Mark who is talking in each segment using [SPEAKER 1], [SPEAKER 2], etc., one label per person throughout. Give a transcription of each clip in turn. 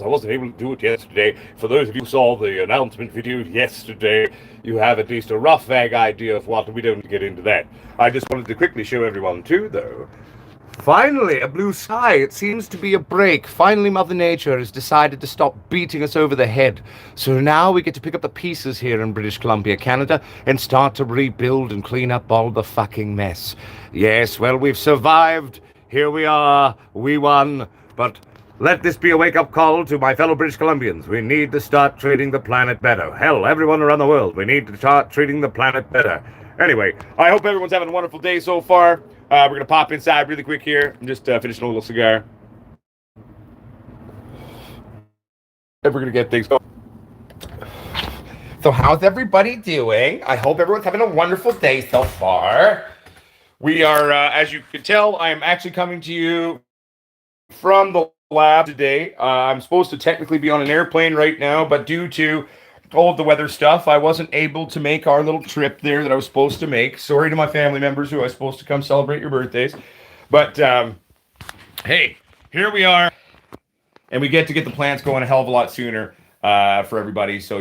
[SPEAKER 1] I wasn't able to do it yesterday. For those of you who saw the announcement video yesterday, you have at least a rough, vague idea of what we don't get into that. I just wanted to quickly show everyone, too, though. Finally, a blue sky. It seems to be a break. Finally, Mother Nature has decided to stop beating us over the head. So now we get to pick up the pieces here in British Columbia, Canada, and start to rebuild and clean up all the fucking mess. Yes, well, we've survived. Here we are. We won. But let this be a wake-up call to my fellow British Columbians. We need to start treating the planet better. Hell, everyone around the world, we need to start treating the planet better. Anyway, I hope everyone's having a wonderful day so far. We're going to pop inside really quick here and just finish a little cigar. And we're going to get things going. So how's everybody doing? I hope everyone's having a wonderful day so far. We are, as you can tell, I am actually coming to you from the lab today. I'm supposed to technically be on an airplane right now, but due to all of the weather stuff, I wasn't able to make our little trip there that I was supposed to make. Sorry to my family members who I was supposed to come celebrate your birthdays. But hey, here we are. And we get to get the plants going a hell of a lot sooner for everybody. So,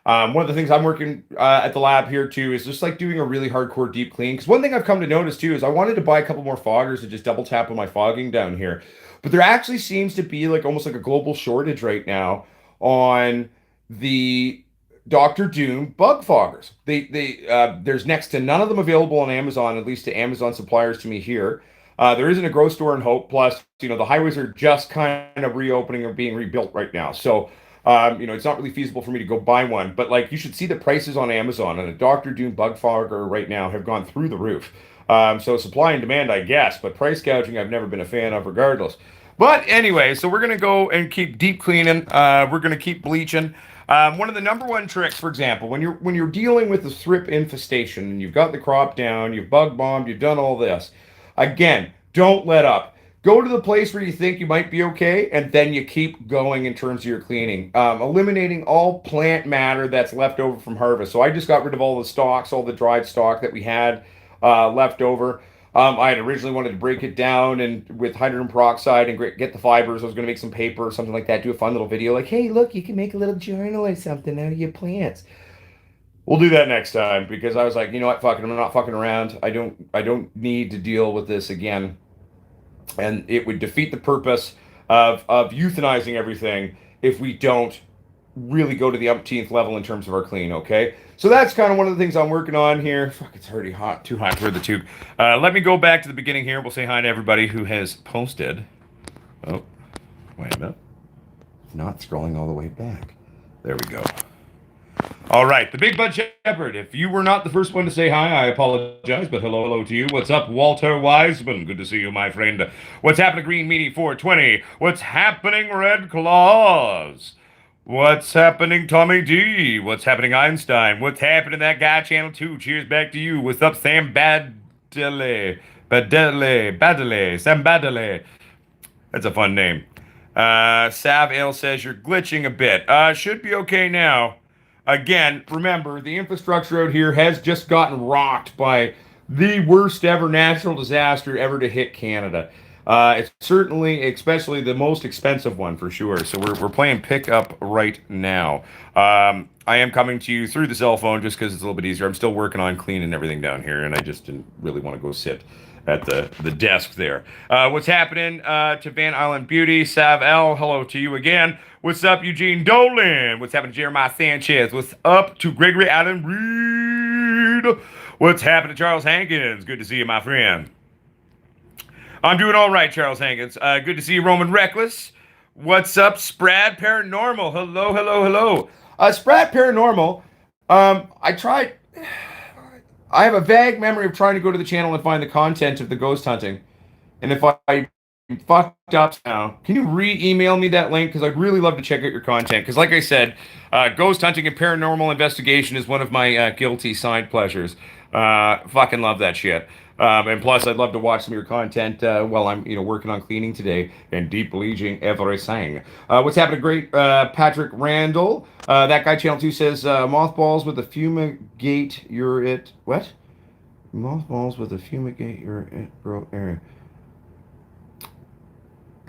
[SPEAKER 1] one of the things I'm working at the lab here too is just like doing a really hardcore deep clean. Because one thing I've come to notice too is I wanted to buy a couple more foggers to just double tap on my fogging down here. But there actually seems to be like almost like a global shortage right now on the Dr. Doom bug foggers. There's next to none of them available on Amazon, at least to Amazon suppliers to me here. There isn't a grocery store in Hope. Plus, the highways are just kind of reopening or being rebuilt right now. So, it's not really feasible for me to go buy one. But like, you should see the prices on Amazon on a Dr. Doom bug fogger right now have gone through the roof. So supply and demand, I guess, but price gouging I've never been a fan of regardless. But anyway, so we're gonna go and keep deep cleaning. We're gonna keep bleaching. One of the number one tricks, for example, when you're dealing with the thrip infestation and you've got the crop down, you've bug bombed, you've done all this, again, don't let up. Go to the place where you think you might be okay, and then you keep going in terms of your cleaning. Eliminating all plant matter that's left over from harvest. So I just got rid of all the stalks, all the dried stock that we had left over. I had originally wanted to break it down and with hydrogen peroxide and get the fibers. I was going to make some paper or something like that, do a fun little video like, hey, look, you can make a little journal or something out of your plants. We'll do that next time because I was like, you know what, fucking, I'm not fucking around. I don't need to deal with this again. And it would defeat the purpose of euthanizing everything if we don't really go to the umpteenth level in terms of our clean, okay? So that's kind of one of the things I'm working on here. Fuck, it's already hot, too hot for the tube. Let me go back to the beginning here. We'll say hi to everybody who has posted. Oh, wait a minute. It's not scrolling all the way back. There we go. All right, the Big Bud Shepherd. If you were not the first one to say hi, I apologize, but hello to you. What's up, Walter Wiseman? Good to see you, my friend. What's happening, Green Meanie 420? What's happening, Red Claws? What's happening, Tommy D? What's happening, Einstein? What's happening, that guy, Channel 2? Cheers back to you. What's up, Sam Badele, Sam Badele. That's a fun name. Sav Ale says you're glitching a bit. Should be okay now. Again, remember, the infrastructure out here has just gotten rocked by the worst ever natural disaster ever to hit Canada. It's certainly, especially the most expensive one for sure. So we're playing pickup right now. I am coming to you through the cell phone just because it's a little bit easier. I'm still working on cleaning everything down here, and I just didn't really want to go sit at the desk there. What's happening to Van Island Beauty? Sav L, hello to you again. What's up, Eugene Dolan? What's happening to Jeremiah Sanchez? What's up to Gregory Allen Reed? What's happening to Charles Hankins? Good to see you, my friend. I'm doing all right, Charles Hankins. Good to see you, Roman Reckless. What's up, Sprad Paranormal? Hello. Sprad Paranormal. I tried. I have a vague memory of trying to go to the channel and find the content of the ghost hunting. And if I fucked up now, can you re-email me that link? Because I'd really love to check out your content. Because like I said, ghost hunting and paranormal investigation is one of my guilty side pleasures. Fucking love that shit. And plus, I'd love to watch some of your content while I'm, working on cleaning today and deep bleaching everything. What's happening? Great, Patrick Randall. That guy, Channel 2 says, mothballs with a fumigate, you're it. What? Mothballs with a fumigate, you're it, bro.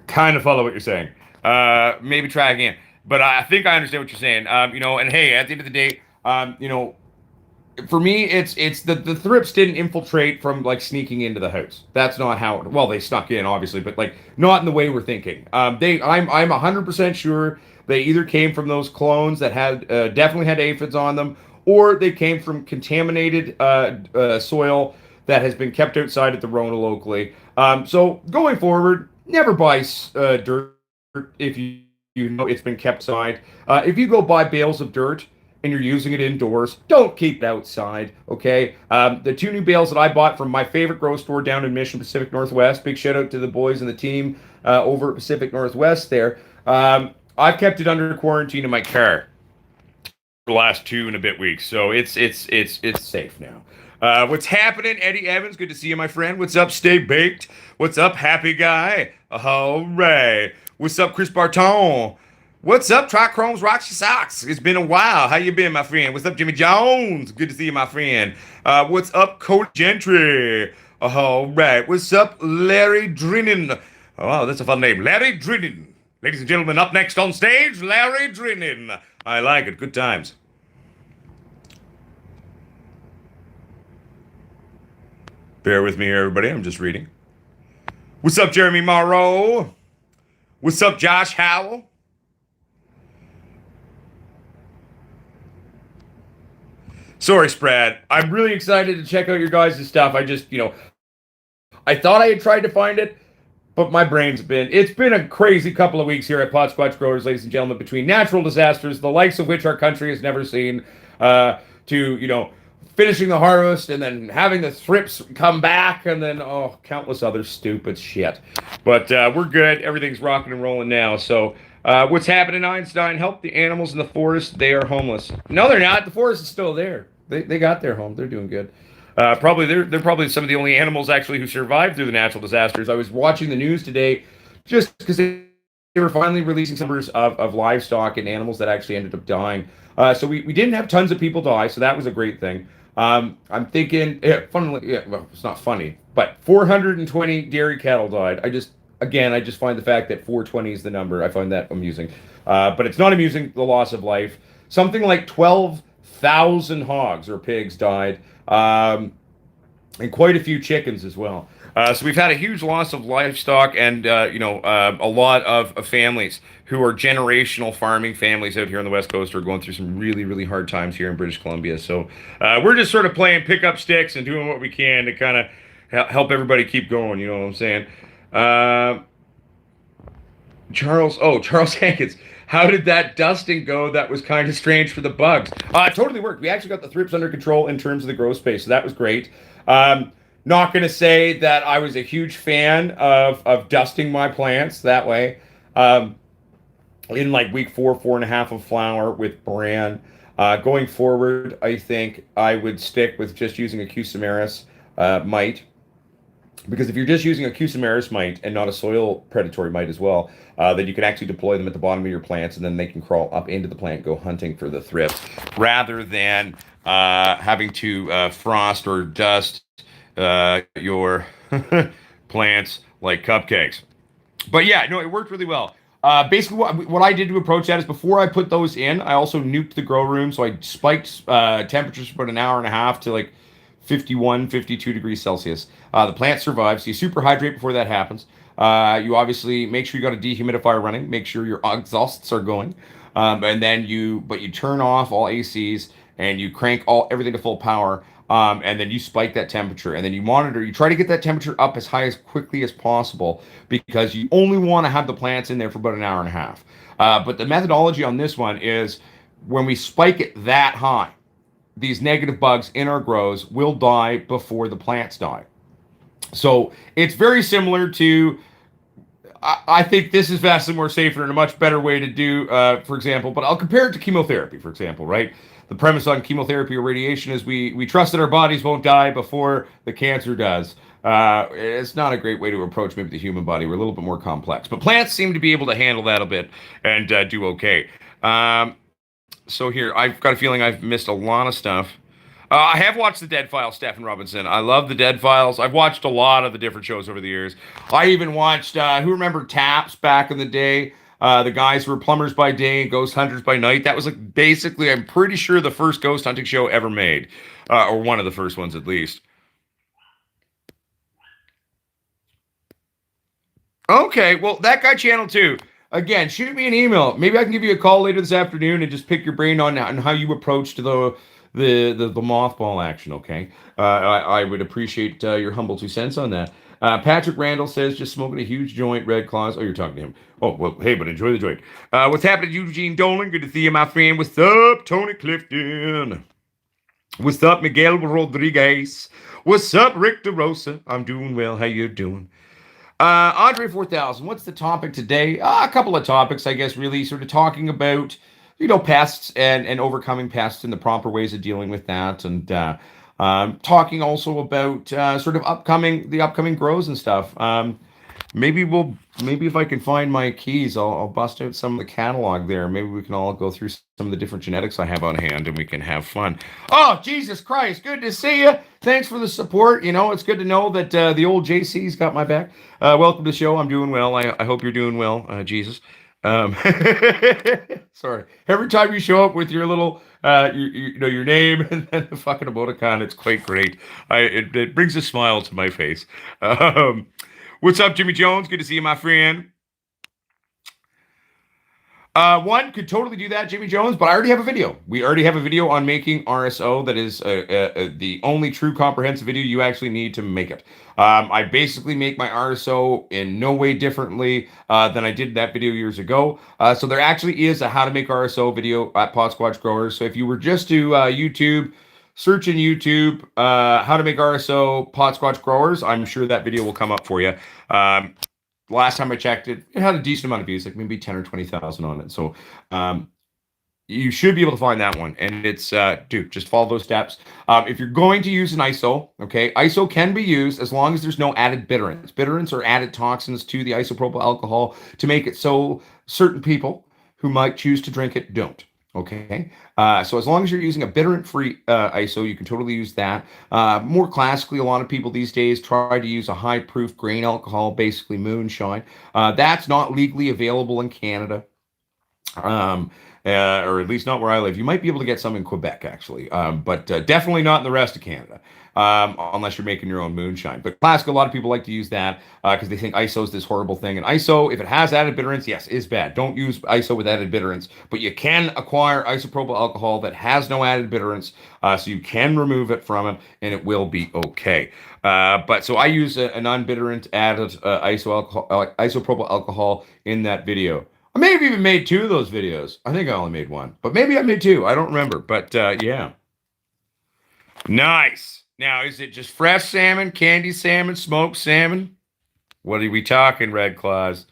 [SPEAKER 1] Kind of follow what you're saying. Maybe try again. But I think I understand what you're saying. And hey, at the end of the day, for me, it's the thrips didn't infiltrate from like sneaking into the house. That's not how. Well, they snuck in, obviously, but like not in the way we're thinking. I'm 100% sure they either came from those clones that had definitely had aphids on them, or they came from contaminated soil that has been kept outside at the Rona locally. So going forward, never buy dirt if you know it's been kept outside. If you go buy bales of dirt and you're using it indoors, don't keep it outside, okay? The two new bales that I bought from my favorite grocery store down in Mission, Pacific Northwest, big shout out to the boys and the team over at Pacific Northwest there. I've kept it under quarantine in my car the last 2 and a bit weeks, so it's safe now. What's happening, Eddie Evans? Good to see you, my friend. What's up, Stay Baked? What's up, Happy Guy? All right. What's up, Chris Barton? What's up, Trichrome's Roxy Socks? It's been a while. How you been, my friend? What's up, Jimmy Jones? Good to see you, my friend. What's up, Cody Gentry? All right. What's up, Larry Drinnan? Oh, that's a fun name. Larry Drinnan. Ladies and gentlemen, up next on stage, Larry Drinnan. I like it. Good times. Bear with me here, everybody. I'm just reading. What's up, Jeremy Morrow? What's up, Josh Howell? Sorry, Sprad. I'm really excited to check out your guys' stuff. I just, I thought I had tried to find it, but my brain's it's been a crazy couple of weeks here at Potsquatch Growers, ladies and gentlemen, between natural disasters, the likes of which our country has never seen, to, finishing the harvest and then having the thrips come back and then, countless other stupid shit. But we're good. Everything's rocking and rolling now. So what's happening, Einstein? Help the animals in the forest. They are homeless. No, they're not. The forest is still there. They got their home. They're doing good. Probably they're probably some of the only animals actually who survived through the natural disasters. I was watching the news today just because they were finally releasing some numbers of livestock and animals that actually ended up dying. So we didn't have tons of people die, so that was a great thing. I'm thinking, well, it's not funny, but 420 dairy cattle died. I just find the fact that 420 is the number. I find that amusing. But it's not amusing, the loss of life. Something like 12,000 hogs or pigs died, and quite a few chickens as well. So we've had a huge loss of livestock and, a lot of families who are generational farming families out here on the West Coast are going through some really, really hard times here in British Columbia. So we're just sort of playing pick up sticks and doing what we can to kind of help everybody keep going. You know what I'm saying? Charles Hankins. How did that dusting go? That was kind of strange for the bugs. It totally worked. We actually got the thrips under control in terms of the grow space, so that was great. Not going to say that I was a huge fan of dusting my plants that way. In like week 4.5 of flower with bran. Going forward, I think I would stick with just using a Cusimaris mite. Because if you're just using a Cusimaris mite and not a soil predatory mite as well, then you can actually deploy them at the bottom of your plants and then they can crawl up into the plant, go hunting for the thrips, rather than having to frost or dust your plants like cupcakes. But yeah, no, it worked really well. Basically, what I did to approach that is before I put those in, I also nuked the grow room. So I spiked temperatures for about an hour and a half to like 51, 52 degrees Celsius. The plant survives. So you super hydrate before that happens. You obviously make sure you got a dehumidifier running. Make sure your exhausts are going. And then you turn off all ACs and you crank everything to full power. And then you spike that temperature and then you monitor. You try to get that temperature up as high as quickly as possible because you only want to have the plants in there for about an hour and a half. But the methodology on this one is when we spike it that high, these negative bugs in our grows will die before the plants die. So it's very similar to, I think this is vastly more safer and a much better way to do, for example, but I'll compare it to chemotherapy, for example, right? The premise on chemotherapy or radiation is we trust that our bodies won't die before the cancer does. It's not a great way to approach maybe the human body. We're a little bit more complex. But plants seem to be able to handle that a bit and do okay. So here, I've got a feeling I've missed a lot of stuff. I have watched the Dead Files, Stephen Robinson. I love the Dead Files. I've watched a lot of the different shows over the years. I even watched, who remember Taps back in the day? The guys who were plumbers by day and ghost hunters by night. That was like basically, I'm pretty sure, the first ghost hunting show ever made, or one of the first ones at least. Okay, well, that got channel too. Again, shoot me an email. Maybe I can give you a call later this afternoon and just pick your brain on how you approached the mothball action. Okay, I would appreciate your humble 2 cents on that. Patrick Randall says just smoking a huge joint, Red Claws. Oh, you're talking to him. Oh well, hey, but enjoy the joint. What's happening, Eugene Dolan? Good to see you, my friend. What's up, Tony Clifton? What's up, Miguel Rodriguez? What's up, Rick DeRosa? I'm doing well. How you doing? Andre 4000, what's the topic today? A couple of topics, I guess, really sort of talking about, pests and overcoming pests and the proper ways of dealing with that. And talking also about sort of the upcoming grows and stuff. Maybe if I can find my keys, I'll bust out some of the catalog there. Maybe we can all go through some of the different genetics I have on hand and we can have fun. Oh, Jesus Christ. Good to see you. Thanks for the support. It's good to know that the old JC's got my back. Welcome to the show. I'm doing well. I hope you're doing well, Jesus. Um, Sorry. Every time you show up with your little, your name and then the fucking emoticon, it's quite great. It brings a smile to my face. Um, What's up, Jimmy Jones? Good to see you, my friend. One could totally do that, Jimmy Jones, but I already have a video. We already have a video on making RSO that is the only true comprehensive video you actually need to make it. I basically make my RSO in no way differently than I did that video years ago. So there actually is a how to make RSO video at Potsquatch Growers. So if you were just to YouTube, search in YouTube, how to make RSO Potsquatch Growers, I'm sure that video will come up for you. Last time I checked it, it had a decent amount of views, like maybe 10 or 20,000 on it. So you should be able to find that one. And it's, dude, just follow those steps. If you're going to use an ISO, okay, ISO can be used as long as there's no added bitterants. Bitterants are added toxins to the isopropyl alcohol to make it so certain people who might choose to drink it don't. Okay, so as long as you're using a bitterant-free ISO, you can totally use that. More classically, a lot of people these days try to use a high-proof grain alcohol, basically moonshine. That's not legally available in Canada, or at least not where I live. You might be able to get some in Quebec, actually, but definitely not in the rest of Canada. Unless you're making your own moonshine. But classic, a lot of people like to use that because they think ISO is this horrible thing. And ISO, if it has added bitterants, yes, is bad. Don't use ISO with added bitterants. But you can acquire isopropyl alcohol that has no added bitterants, so you can remove it from it, and it will be okay. But so I use a non-bitterant added isopropyl alcohol in that video. I may have even made 2 of those videos. I think I only made 1, but maybe I made 2. I don't remember. But yeah. Nice. Now, is it just fresh salmon, candy salmon, smoked salmon? What are we talking, Red Claws?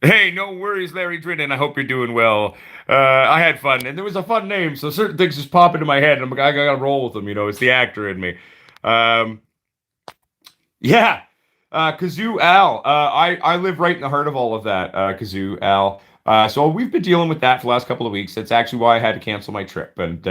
[SPEAKER 1] Hey, no worries, Larry Drinnen. I hope you're doing well. I had fun, and there was a fun name, so certain things just pop into my head, and I'm like, I gotta roll with them. It's the actor in me. Yeah, Kazoo Al. I live right in the heart of all of that, Kazoo Al. So we've been dealing with that for the last couple of weeks. That's actually why I had to cancel my trip, and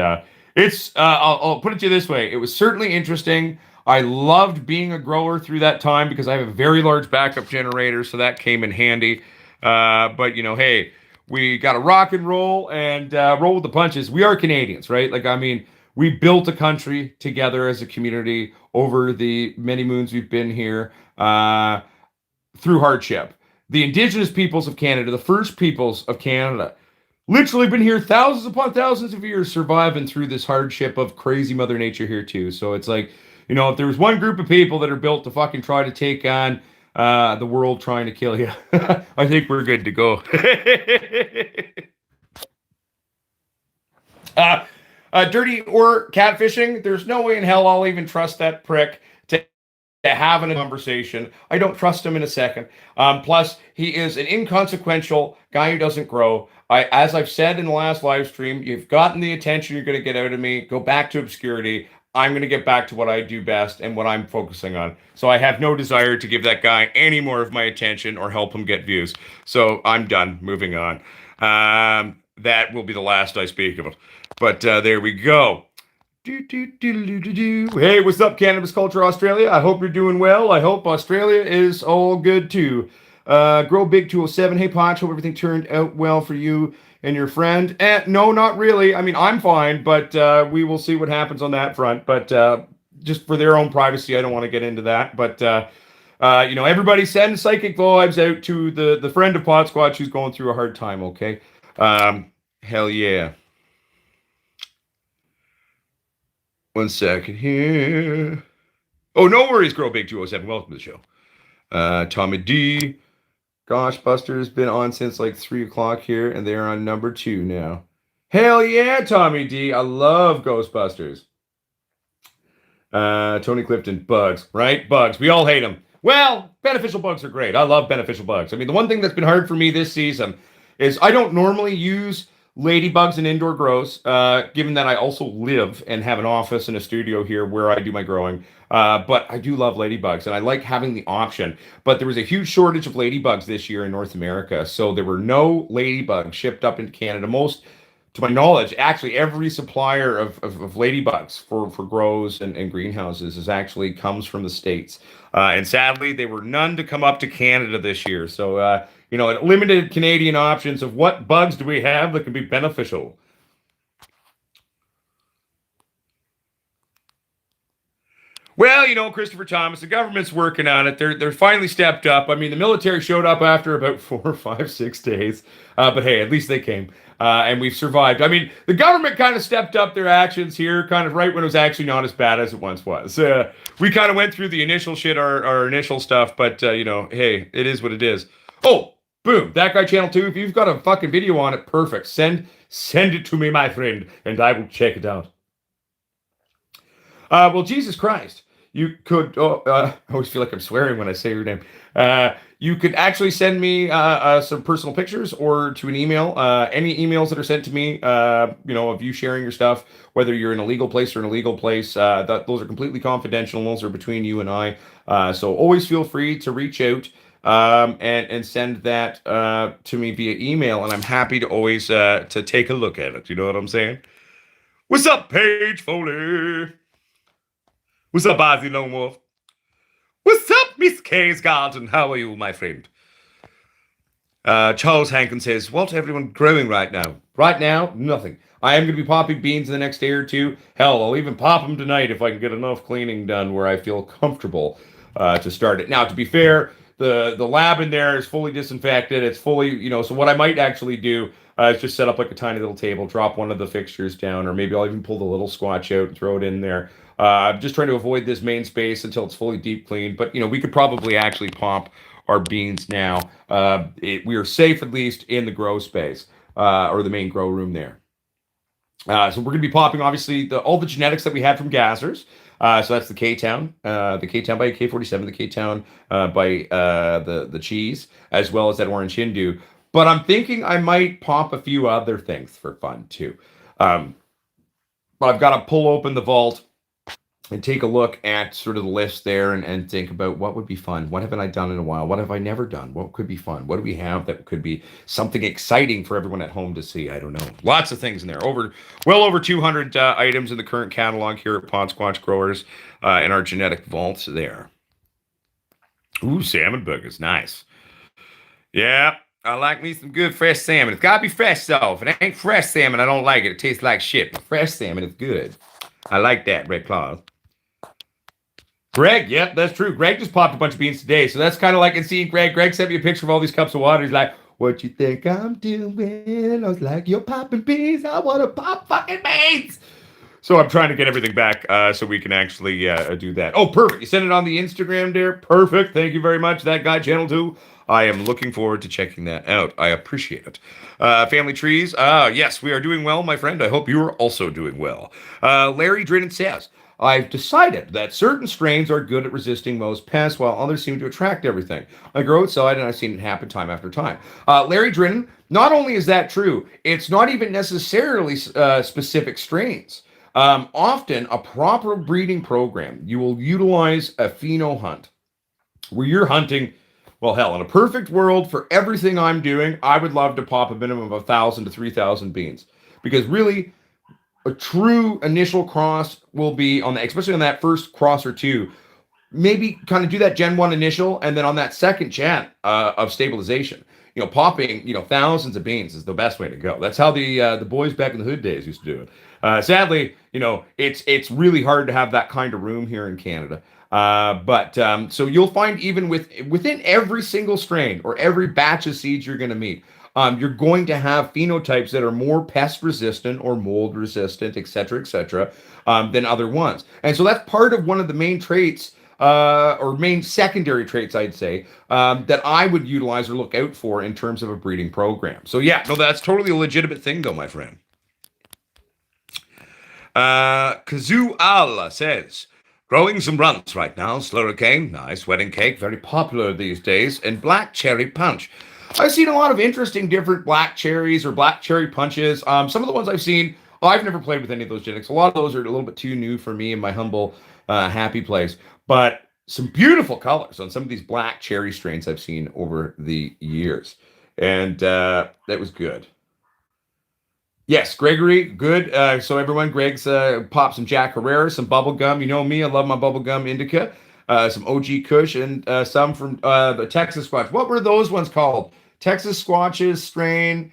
[SPEAKER 1] I'll put it to you this way. It was certainly interesting. I loved being a grower through that time because I have a very large backup generator, so that came in handy. But hey, we got to rock and roll and roll with the punches. We are Canadians, right? Like, I mean, we built a country together as a community over the many moons we've been here through hardship. The Indigenous peoples of Canada, the first peoples of Canada, literally been here thousands upon thousands of years surviving through this hardship of crazy Mother Nature here too. So it's like, if there was one group of people that are built to fucking try to take on the world trying to kill you, I think we're good to go. Dirty or catfishing, there's no way in hell I'll even trust that prick to have a conversation. I don't trust him in a second. Plus, he is an inconsequential guy who doesn't grow. As I've said in the last live stream, you've gotten the attention you're going to get out of me. Go back to obscurity. I'm going to get back to what I do best and what I'm focusing on. So I have no desire to give that guy any more of my attention or help him get views. So I'm done. Moving on. That will be the last I speak of it. But there we go. Hey, what's up, Cannabis Culture Australia? I hope you're doing well. I hope Australia is all good too.
[SPEAKER 2] Grow Big 207. Hey, Ponch, hope everything turned out well for you and your friend. No, not really. I mean, I'm fine, but we will see what happens on that front. But just for their own privacy, I don't want to get into that. But everybody send psychic vibes out to the friend of Potsquatch who's going through a hard time. Okay. Hell yeah. One second here. Oh, no worries, Grow Big 207. Welcome to the show. Tommy D. Gosh, Buster's been on since like 3 o'clock here, and they're on number 2 now. Hell yeah, Tommy D. I love Ghostbusters. Tony Clifton, bugs, right? Bugs. We all hate them. Well, beneficial bugs are great. I love beneficial bugs. I mean, the one thing that's been hard for me this season is I don't normally use ladybugs in indoor grows, given that I also live and have an office and a studio here where I do my growing. But I do love ladybugs, and I like having the option. But there was a huge shortage of ladybugs this year in North America, so there were no ladybugs shipped up into Canada. Most, to my knowledge, actually every supplier of ladybugs for grows and greenhouses is actually comes from the States. And sadly, there were none to come up to Canada this year. So, limited Canadian options of what bugs do we have that can be beneficial. Well, Christopher Thomas, the government's working on it. They're finally stepped up. I mean, the military showed up after about 4, 5, 6 days. But hey, at least they came. And we've survived. I mean, the government kind of stepped up their actions here, kind of right when it was actually not as bad as it once was. We kind of went through the initial shit, our initial stuff, but, hey, it is what it is. Oh, boom, That Guy Channel 2, if you've got a fucking video on it, perfect. Send it to me, my friend, and I will check it out. Well, Jesus Christ. You could, I always feel like I'm swearing when I say your name. You could actually send me some personal pictures or to an email. Any emails that are sent to me, of you sharing your stuff, whether you're in a legal place or in a legal place, those are completely confidential. Those are between you and I. So always feel free to reach out and send that to me via email, and I'm happy to always to take a look at it. You know what I'm saying? What's up, Paige Foley? What's up, Ozzy Lone Wolf? What's up, Miss Kay's Garden? How are you, my friend? Charles Hankin says, what's everyone growing right now? Right now, nothing. I am going to be popping beans in the next day or two. Hell, I'll even pop them tonight if I can get enough cleaning done where I feel comfortable to start it. Now, to be fair, the lab in there is fully disinfected. It's fully, so what I might actually do is just set up like a tiny little table, drop one of the fixtures down, or maybe I'll even pull the little squatch out and throw it in there. I'm just trying to avoid this main space until it's fully deep cleaned. But, we could probably actually pop our beans now. We are safe, at least, in the grow space or the main grow room there. So we're going to be popping, obviously, all the genetics that we had from Gassers. So that's the K-Town by K47, the K-Town by the cheese, as well as that orange Hindu. But I'm thinking I might pop a few other things for fun, too. But I've got to pull open the vault and take a look at sort of the list there and think about what would be fun. What haven't I done in a while? What have I never done? What could be fun? What do we have that could be something exciting for everyone at home to see? I don't know. Lots of things in there. Well over 200 items in the current catalog here at Potsquatch Growers in our genetic vaults there. Ooh, salmon burgers. Nice. Yeah, I like me some good fresh salmon. It's got to be fresh, though. If it ain't fresh salmon, I don't like it. It tastes like shit. But fresh salmon is good. I like that, Red Claws. Greg, yep, that's true. Greg just popped a bunch of beans today, so that's kind of like in seeing Greg. Greg sent me a picture of all these cups of water. He's like, what you think I'm doing? I was like, you're popping beans. I want to pop fucking beans. So I'm trying to get everything back so we can actually do that. Oh, perfect. You sent it on the Instagram there. Perfect. Thank you very much. That Guy Channel 2. I am looking forward to checking that out. I appreciate it. Family trees. Yes, we are doing well, my friend. I hope you are also doing well. Larry Drinnen says, I've decided that certain strains are good at resisting most pests, while others seem to attract everything. I grow outside, and I've seen it happen time after time. Larry Drinnen, not only is that true, it's not even necessarily specific strains. Often, a proper breeding program, you will utilize a pheno hunt, where you're hunting, well, hell, in a perfect world, for everything I'm doing, I would love to pop a minimum of 1,000 to 3,000 beans. Because really, a true initial cross will be, especially on that first cross or two, maybe kind of do that Gen 1 initial, and then on that second gen of stabilization, popping, thousands of beans is the best way to go. That's how the boys back in the hood days used to do it. Sadly, it's really hard to have that kind of room here in Canada. But so you'll find even within every single strain or every batch of seeds you're going to meet, you're going to have phenotypes that are more pest resistant or mold resistant, et cetera, than other ones. And so that's part of one of the main traits, or main secondary traits, I'd say, that I would utilize or look out for in terms of a breeding program. So yeah, no, that's totally a legitimate thing, though, my friend. Kazoo Allah says, growing some runts right now. Slurricane, nice. Wedding cake, very popular these days. And black cherry punch. I've seen a lot of interesting different black cherries or black cherry punches. Some of the ones I've seen, I've never played with any of those genetics. A lot of those are a little bit too new for me in my humble, happy place. But some beautiful colors on some of these black cherry strains I've seen over the years. And that was good. Yes, Gregory, good. So everyone, Greg's popped some Jack Herrera, some bubble gum. You know me, I love my bubble gum indica. Some OG Kush, and some from the Texas Squatch. What were those ones called? Texas Squatch's strain.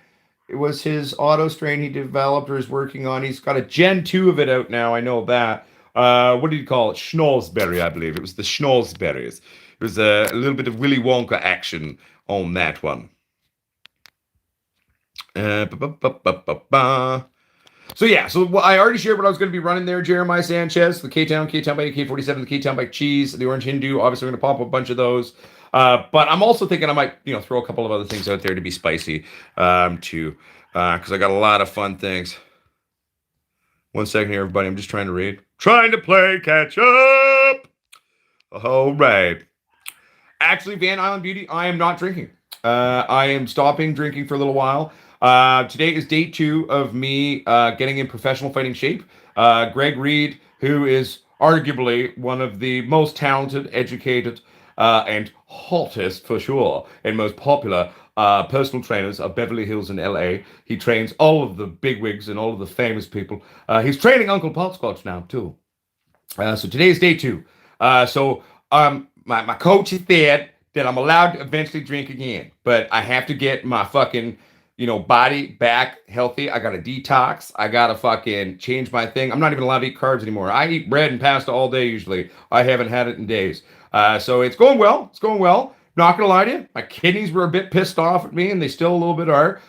[SPEAKER 2] It was his auto strain he developed or is working on. He's got a Gen 2 of it out now. I know that. What did he call it? Schnozberry, I believe. It was the Schnozberries. It was a little bit of Willy Wonka action on that one. So yeah, so I already shared what I was going to be running there. Jeremiah Sanchez, the K-Town by AK-47, the K-Town by Cheese, the Orange Hindu. Obviously, I'm going to pop a bunch of those. But I'm also thinking I might, throw a couple of other things out there to be spicy, too, because I got a lot of fun things. 1 second here, everybody. I'm just trying to read. Trying to play catch up. All right. Actually, Van Island Beauty, I am not drinking. I am stopping drinking for a little while. Today is day 2 of me getting in professional fighting shape. Greg Reed, who is arguably one of the most talented, educated, and hottest for sure, and most popular personal trainers of Beverly Hills in LA. He trains all of the bigwigs and all of the famous people. He's training Uncle Potsquatch now, too. So today is day 2. My coach has said that I'm allowed to eventually drink again, but I have to get my fucking, body back healthy. I got to detox. I got to fucking change my thing. I'm not even allowed to eat carbs anymore. I eat bread and pasta all day usually. I haven't had it in days. So it's going well. It's going well. Not gonna lie to you, my kidneys were a bit pissed off at me, and they still a little bit are.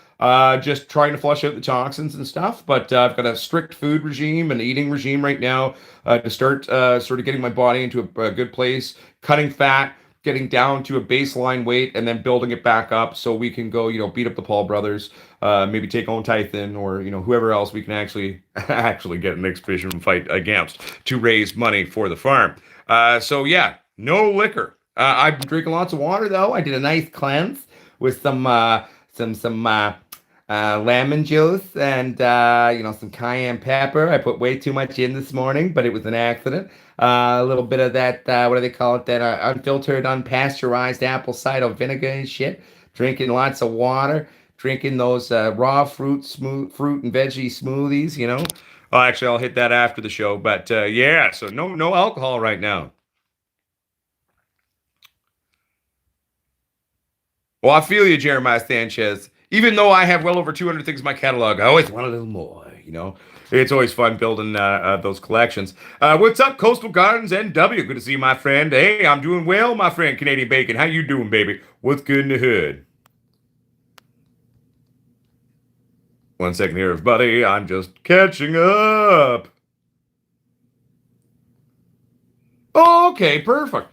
[SPEAKER 2] Just trying to flush out the toxins and stuff. But I've got a strict food regime and eating regime right now to start sort of getting my body into a good place, cutting fat, getting down to a baseline weight, and then building it back up so we can go, beat up the Paul brothers, maybe take on Tython or, whoever else we can actually get an exhibition fight against to raise money for the farm. So yeah, no liquor. I've been drinking lots of water though. I did a nice cleanse with some lemon juice and some cayenne pepper. I put way too much in this morning, but it was an accident. A little bit of that what do they call it? That unfiltered, unpasteurized apple cider vinegar and shit. Drinking lots of water. Drinking those raw fruit and veggie smoothies. Oh, actually, I'll hit that after the show. But yeah, so no alcohol right now. Well, I feel you, Jeremiah Sanchez. Even though I have well over 200 things in my catalog, I always want a little more. It's always fun building those collections. What's up, Coastal Gardens NW? Good to see you, my friend. Hey, I'm doing well, my friend, Canadian Bacon. How you doing, baby? What's good in the hood? 1 second here, everybody. I'm just catching up. Oh, okay, perfect.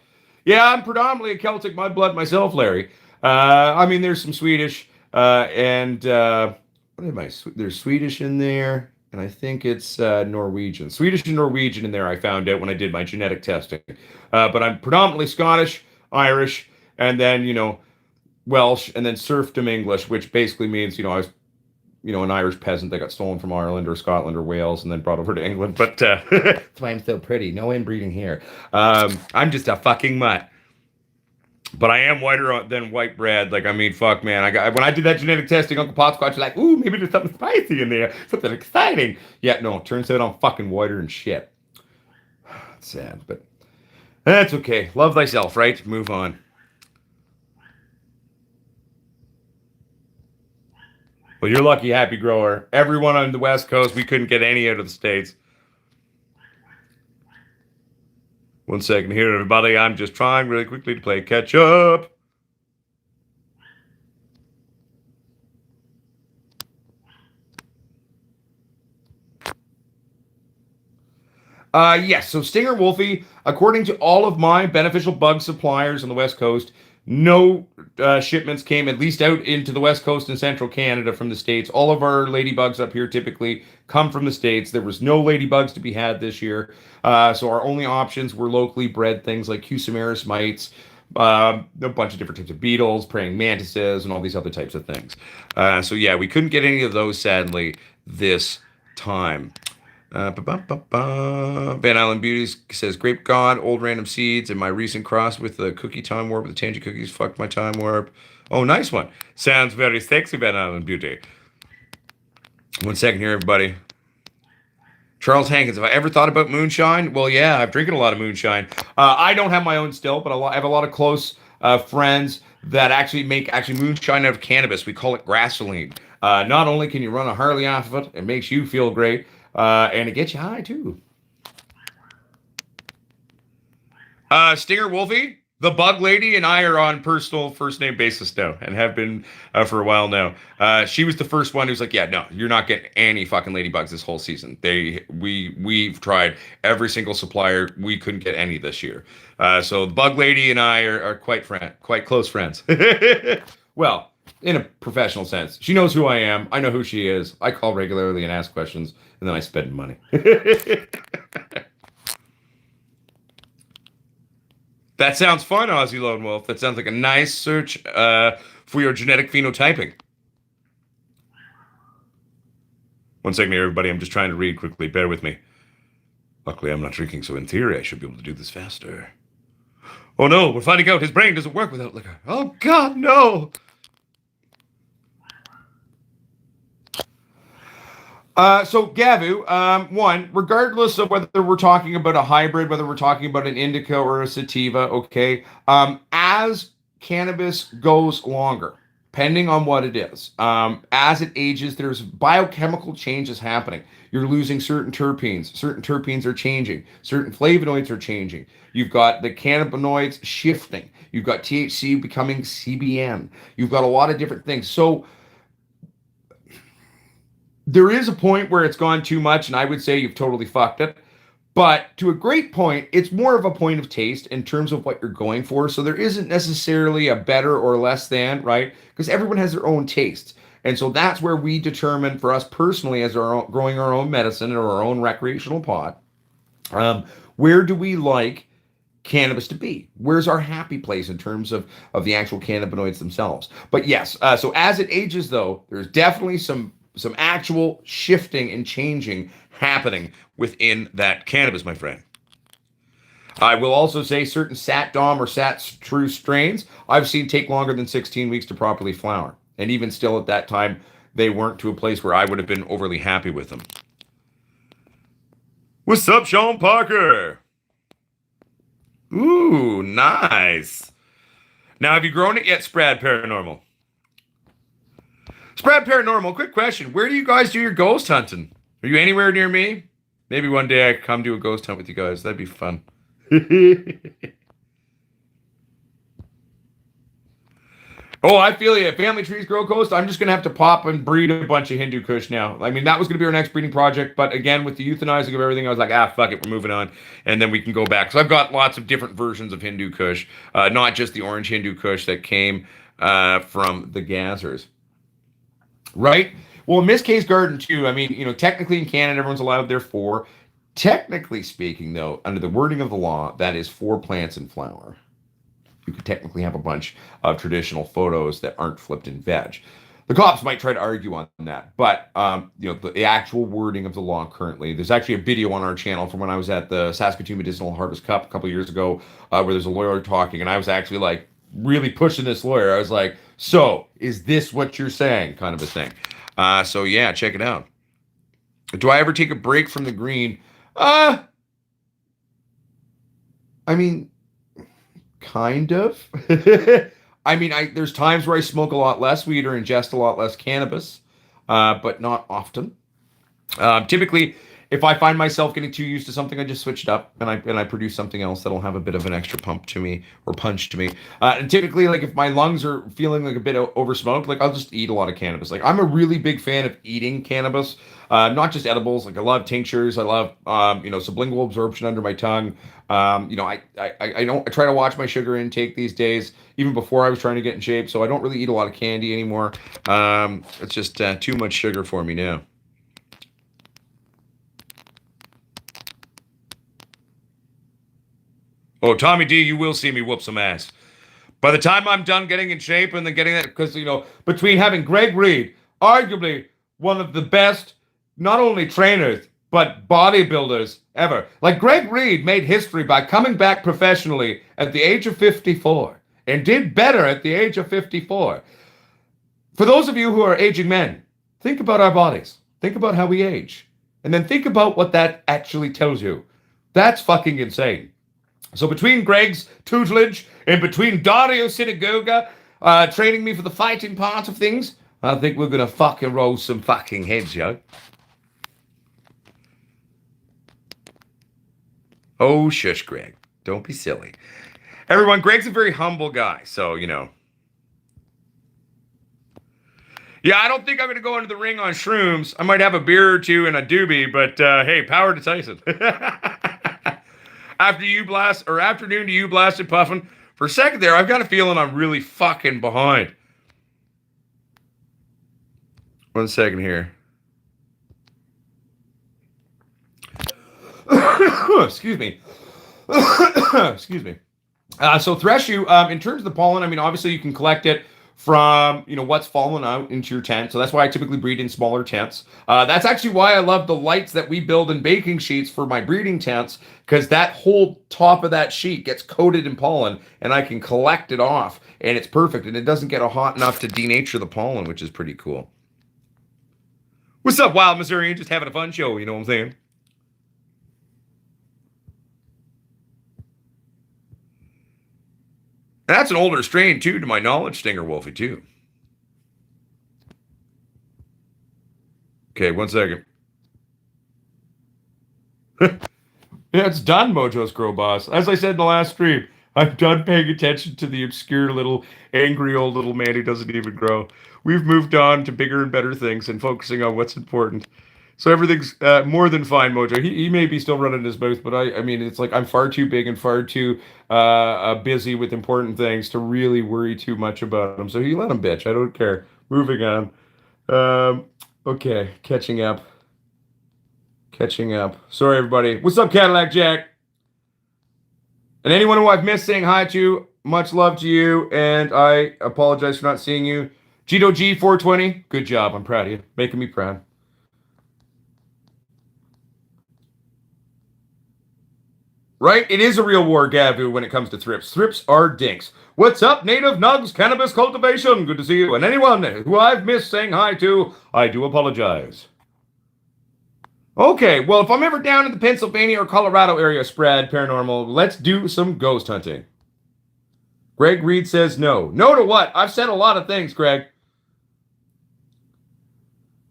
[SPEAKER 2] Yeah, I'm predominantly a Celtic mudblood myself, Larry. There's some Swedish, and what am I? There's Swedish in there, and I think it's Norwegian. Swedish and Norwegian in there. I found out when I did my genetic testing. But I'm predominantly Scottish, Irish, and then Welsh, and then serfdom English, which basically means I was an Irish peasant that got stolen from Ireland or Scotland or Wales and then brought over to England. But that's why I'm so pretty. No inbreeding here. I'm just a fucking mutt. But I am whiter than white bread. Fuck, man. When I did that genetic testing, Uncle Potsquatch was like, ooh, maybe there's something spicy in there. Something exciting. Yeah, no, turns out I'm fucking whiter than shit. It's sad, but That's okay. Love thyself, right? Move on. Well, you're lucky, happy grower. Everyone on the West Coast, we couldn't get any out of the States. One second here, everybody. I'm just trying really quickly to play catch up. Yes, so Stinger Wolfie, according to all of my beneficial bug suppliers on the West Coast, no shipments came at least out into the West Coast and Central Canada from the States. All of our ladybugs up here typically come from the States. There was no ladybugs to be had this year. So our only options were locally bred things like Cusimaris mites, a bunch of different types of beetles, praying mantises, and all these other types of things. So yeah, we couldn't get any of those sadly this time. Van Island Beauties says, Grape God, old random seeds, and my recent cross with the cookie time warp with the Tangy cookies fucked my time warp. Oh, nice one. Sounds very sexy, Van Island Beauty. One second here, everybody. Charles Hankins, have I ever thought about moonshine? Well, yeah, I've drinking a lot of moonshine. I don't have my own still, but I have a lot of close friends that actually make moonshine out of cannabis. We call it grassoline. Not only can you run a Harley off of it, it makes you feel great, and it gets you high too. Stinger Wolfie, the bug lady, and I are on personal first name basis now, and have been for a while now. She was the first one who's like, "Yeah, no, you're not getting any fucking ladybugs this whole season." We've tried every single supplier, we couldn't get any this year. So the bug lady and I are quite close friends. Well, in a professional sense, she knows who I am. I know who she is. I call regularly and ask questions, and then I spend money. That sounds fun, Aussie Lone Wolf. That sounds like a nice search for your genetic phenotyping. One second here, everybody. I'm just trying to read quickly. Bear with me. Luckily, I'm not drinking, so in theory, I should be able to do this faster. Oh no, we're finding out his brain doesn't work without liquor. Oh God, no! So Gavu, one, regardless of whether we're talking about a hybrid, whether we're talking about an indica or a sativa, okay, as cannabis goes longer, depending on what it is, as it ages, there's biochemical changes happening. You're losing certain terpenes. Certain terpenes are changing. Certain flavonoids are changing. You've got the cannabinoids shifting. You've got THC becoming CBN. You've got a lot of different things. So there is a point where it's gone too much, and I would say you've totally fucked it. But to a great point, it's more of a point of taste in terms of what you're going for. So there isn't necessarily a better or less than, right? Because everyone has their own tastes. And so that's where we determine for us personally as growing our own medicine or our own recreational pot, where do we like cannabis to be? Where's our happy place in terms of the actual cannabinoids themselves? But yes, so as it ages though, there's definitely some actual shifting and changing happening within that cannabis, my friend. I will also say certain Sat Dom or Sat True strains I've seen take longer than 16 weeks to properly flower. And even still at that time, they weren't to a place where I would have been overly happy with them. What's up, Sean Parker? Ooh, nice. Now, have you grown it yet, Sprad Paranormal? Sprad Paranormal, quick question. Where do you guys do your ghost hunting? Are you anywhere near me? Maybe one day I could come do a ghost hunt with you guys. That'd be fun. Oh, I feel you. Family trees grow ghost. I'm just going to have to pop and breed a bunch of Hindu Kush now. I mean, that was going to be our next breeding project. But again, with the euthanizing of everything, I was like, fuck it. We're moving on. And then we can go back. So I've got lots of different versions of Hindu Kush, not just the orange Hindu Kush that came from the Gazzers. Right? Well, in Miss K's garden, too, I mean, technically in Canada, everyone's allowed their 4. Technically speaking, though, under the wording of the law, that is 4 plants in flower. You could technically have a bunch of traditional photos that aren't flipped in veg. The cops might try to argue on that, but the actual wording of the law currently. There's actually a video on our channel from when I was at the Saskatoon Medicinal Harvest Cup a couple years ago, where there's a lawyer talking, and I was actually like really pushing this lawyer. I was like, "So, is this what you're saying?" Kind of a thing. So yeah, check it out. Do I ever take a break from the green? I mean, kind of. I mean, there's times where I smoke a lot less weed or ingest a lot less cannabis, but not often. Typically, if I find myself getting too used to something, I just switch it up and I produce something else that'll have a bit of an extra pump to me or punch to me. And typically, like if my lungs are feeling like a bit over smoked, like I'll just eat a lot of cannabis. Like I'm a really big fan of eating cannabis, not just edibles. Like I love tinctures. I love sublingual absorption under my tongue. I try to watch my sugar intake these days. Even before I was trying to get in shape, so I don't really eat a lot of candy anymore. It's just too much sugar for me now. Oh, Tommy D, you will see me whoop some ass. By the time I'm done getting in shape and then getting that, because, between having Greg Reed, arguably one of the best, not only trainers, but bodybuilders ever. Like, Greg Reed made history by coming back professionally at the age of 54 and did better at the age of 54. For those of you who are aging men, think about our bodies. Think about how we age. And then think about what that actually tells you. That's fucking insane. So between Greg's tutelage and between Dario Sinagoga training me for the fighting part of things, I think we're going to fucking roll some fucking heads, yo. Oh, shush, Greg. Don't be silly. Everyone, Greg's a very humble guy, so, Yeah, I don't think I'm going to go into the ring on shrooms. I might have a beer or two and a doobie, but hey, power to Tyson. Afternoon to you blasted puffing. For a second there, I've got a feeling I'm really fucking behind. 1 second here. Excuse me. Excuse me. So threshu, in terms of the pollen, I mean, obviously you can collect it from, what's fallen out into your tent. So that's why I typically breed in smaller tents. That's actually why I love the lights that we build in baking sheets for my breeding tents, because that whole top of that sheet gets coated in pollen and I can collect it off and it's perfect. And it doesn't get hot enough to denature the pollen, which is pretty cool. What's up, Wild Missourian? Just having a fun show, you know what I'm saying? And that's an older strain, too, to my knowledge, Stinger Wolfie, too. Okay, 1 second. Yeah, it's done, Mojo's Grow Boss. As I said in the last stream, I'm done paying attention to the obscure little angry old little man who doesn't even grow. We've moved on to bigger and better things and focusing on what's important. So everything's more than fine, Mojo. He may be still running his mouth, but I mean, it's like I'm far too big and far too busy with important things to really worry too much about him. So he let him bitch. I don't care. Moving on. Okay, catching up. Catching up. Sorry, everybody. What's up, Cadillac Jack? And anyone who I've missed saying hi to, much love to you, and I apologize for not seeing you. Gito G 420, good job. I'm proud of you. Making me proud. Right? It is a real war, Gavu, when it comes to thrips. Thrips are dinks. What's up, Native Nugs Cannabis Cultivation? Good to see you. And anyone who I've missed saying hi to, I do apologize. Okay, well, if I'm ever down in the Pennsylvania or Colorado area spread paranormal, let's do some ghost hunting. Greg Reed says no. No to what? I've said a lot of things, Greg.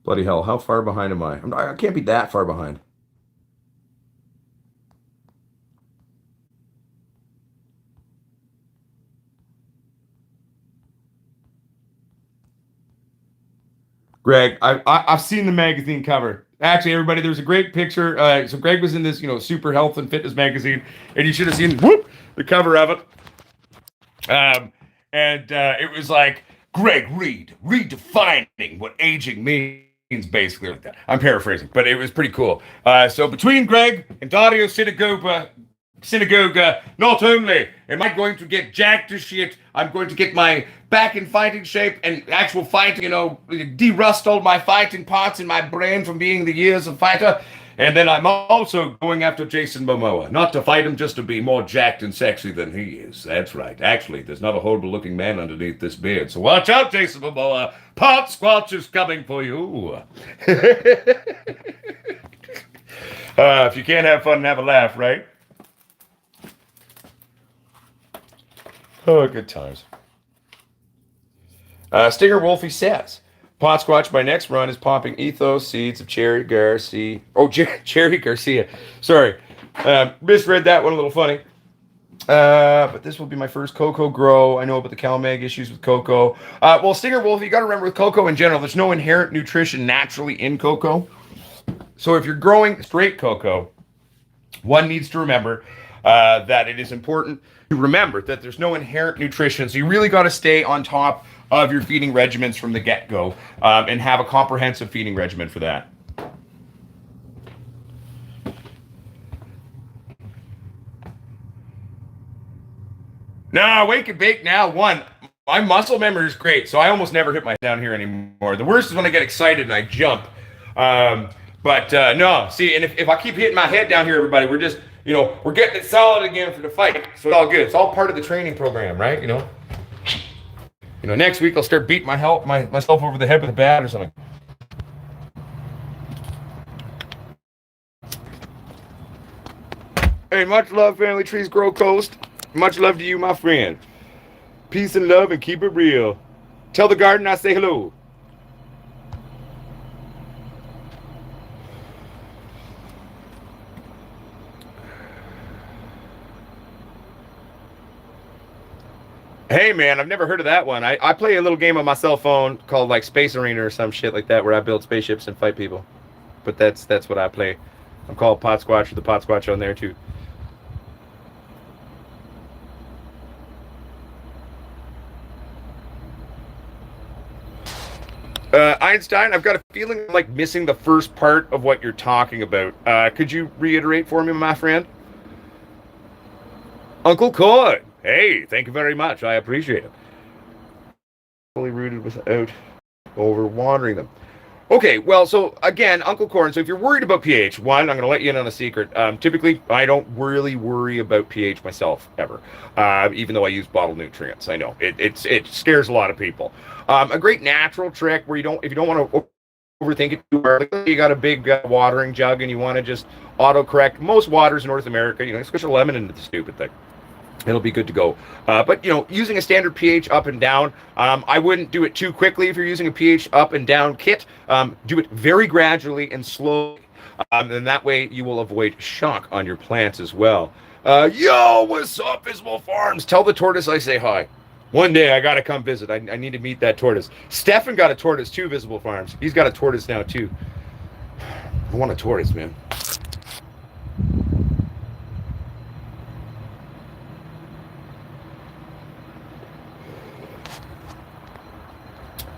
[SPEAKER 2] Bloody hell, how far behind am I? I can't be that far behind. Greg, I've seen the magazine cover. Actually, everybody, there's a great picture. So Greg was in this, super health and fitness magazine, and you should have seen the cover of it. It was like Greg Reed redefining what aging means, basically like that. I'm paraphrasing, but it was pretty cool. So between Greg and Dario Synagoga, not only am I going to get jacked to shit, I'm going to get my back in fighting shape and actual fighting, de-rust all my fighting parts in my brain from being the years of fighter. And then I'm also going after Jason Momoa. Not to fight him, just to be more jacked and sexy than he is. That's right. Actually, there's not a horrible looking man underneath this beard. So watch out, Jason Momoa. Potsquatch is coming for you. If you can't have fun, have a laugh, right?
[SPEAKER 1] Oh, good times. Stinger Wolfie says, Potsquatch, my next run is popping ethos seeds of Cherry Garcia. Oh, Cherry Garcia. Sorry. Misread that one, a little funny. But this will be my first cocoa grow. I know about the CalMag issues with cocoa. Well, Stinger Wolf, you got to remember with cocoa in general, there's no inherent nutrition naturally in cocoa. So if you're growing straight cocoa, one needs to remember that it is important to remember that there's no inherent nutrition. So you really got to stay on top of your feeding regimens from the get-go and have a comprehensive feeding regimen for that. No, wake and bake now. One, my muscle memory is great, so I almost never hit my down here anymore. The worst is when I get excited and I jump. No, see, and if I keep hitting my head down here, everybody, we're just, we're getting it solid again for the fight. So it's all good. It's all part of the training program, right? Next week I'll start beating myself over the head with a bat or something. Hey, much love, Family Trees Grow Coast. Much love to you, my friend. Peace and love and keep it real. Tell the garden I say hello. Hey man, I've never heard of that one. I play a little game on my cell phone called like Space Arena or some shit like that where I build spaceships and fight people. But that's what I play. I'm called Potsquatch with the Potsquatch on there too. Einstein, I've got a feeling I'm like missing the first part of what you're talking about. Could you reiterate for me, my friend? Uncle Coy. Hey, thank you very much. I appreciate it. Fully rooted without over-watering them. Okay, well, so again, Uncle Corn, so if you're worried about pH, one, I'm going to let you in on a secret. Typically, I don't really worry about pH myself, ever, even though I use bottled nutrients. I know, it scares a lot of people. A great natural trick where if you don't want to overthink it too early, you got a big watering jug and you want to just auto-correct most waters in North America, squish a lemon into the stupid thing. It'll be good to go. But, using a standard pH up and down, I wouldn't do it too quickly if you're using a pH up and down kit. Do it very gradually and slowly. And that way you will avoid shock on your plants as well. Yo, what's up, Visible Farms? Tell the tortoise I say hi. One day I got to come visit. I need to meet that tortoise. Stefan got a tortoise too, Visible Farms. He's got a tortoise now too. I want a tortoise, man.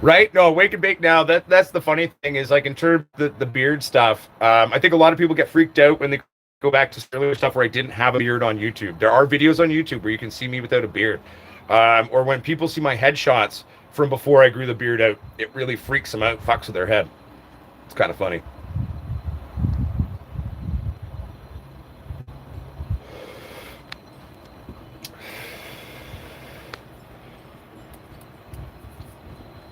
[SPEAKER 1] Right? No, wake and bake now. That's the funny thing is, like, in terms of the beard stuff, I think a lot of people get freaked out when they go back to earlier stuff where I didn't have a beard on YouTube. There are videos on YouTube where you can see me without a beard. Or when people see my headshots from before I grew the beard out, it really freaks them out, fucks with their head. It's kind of funny.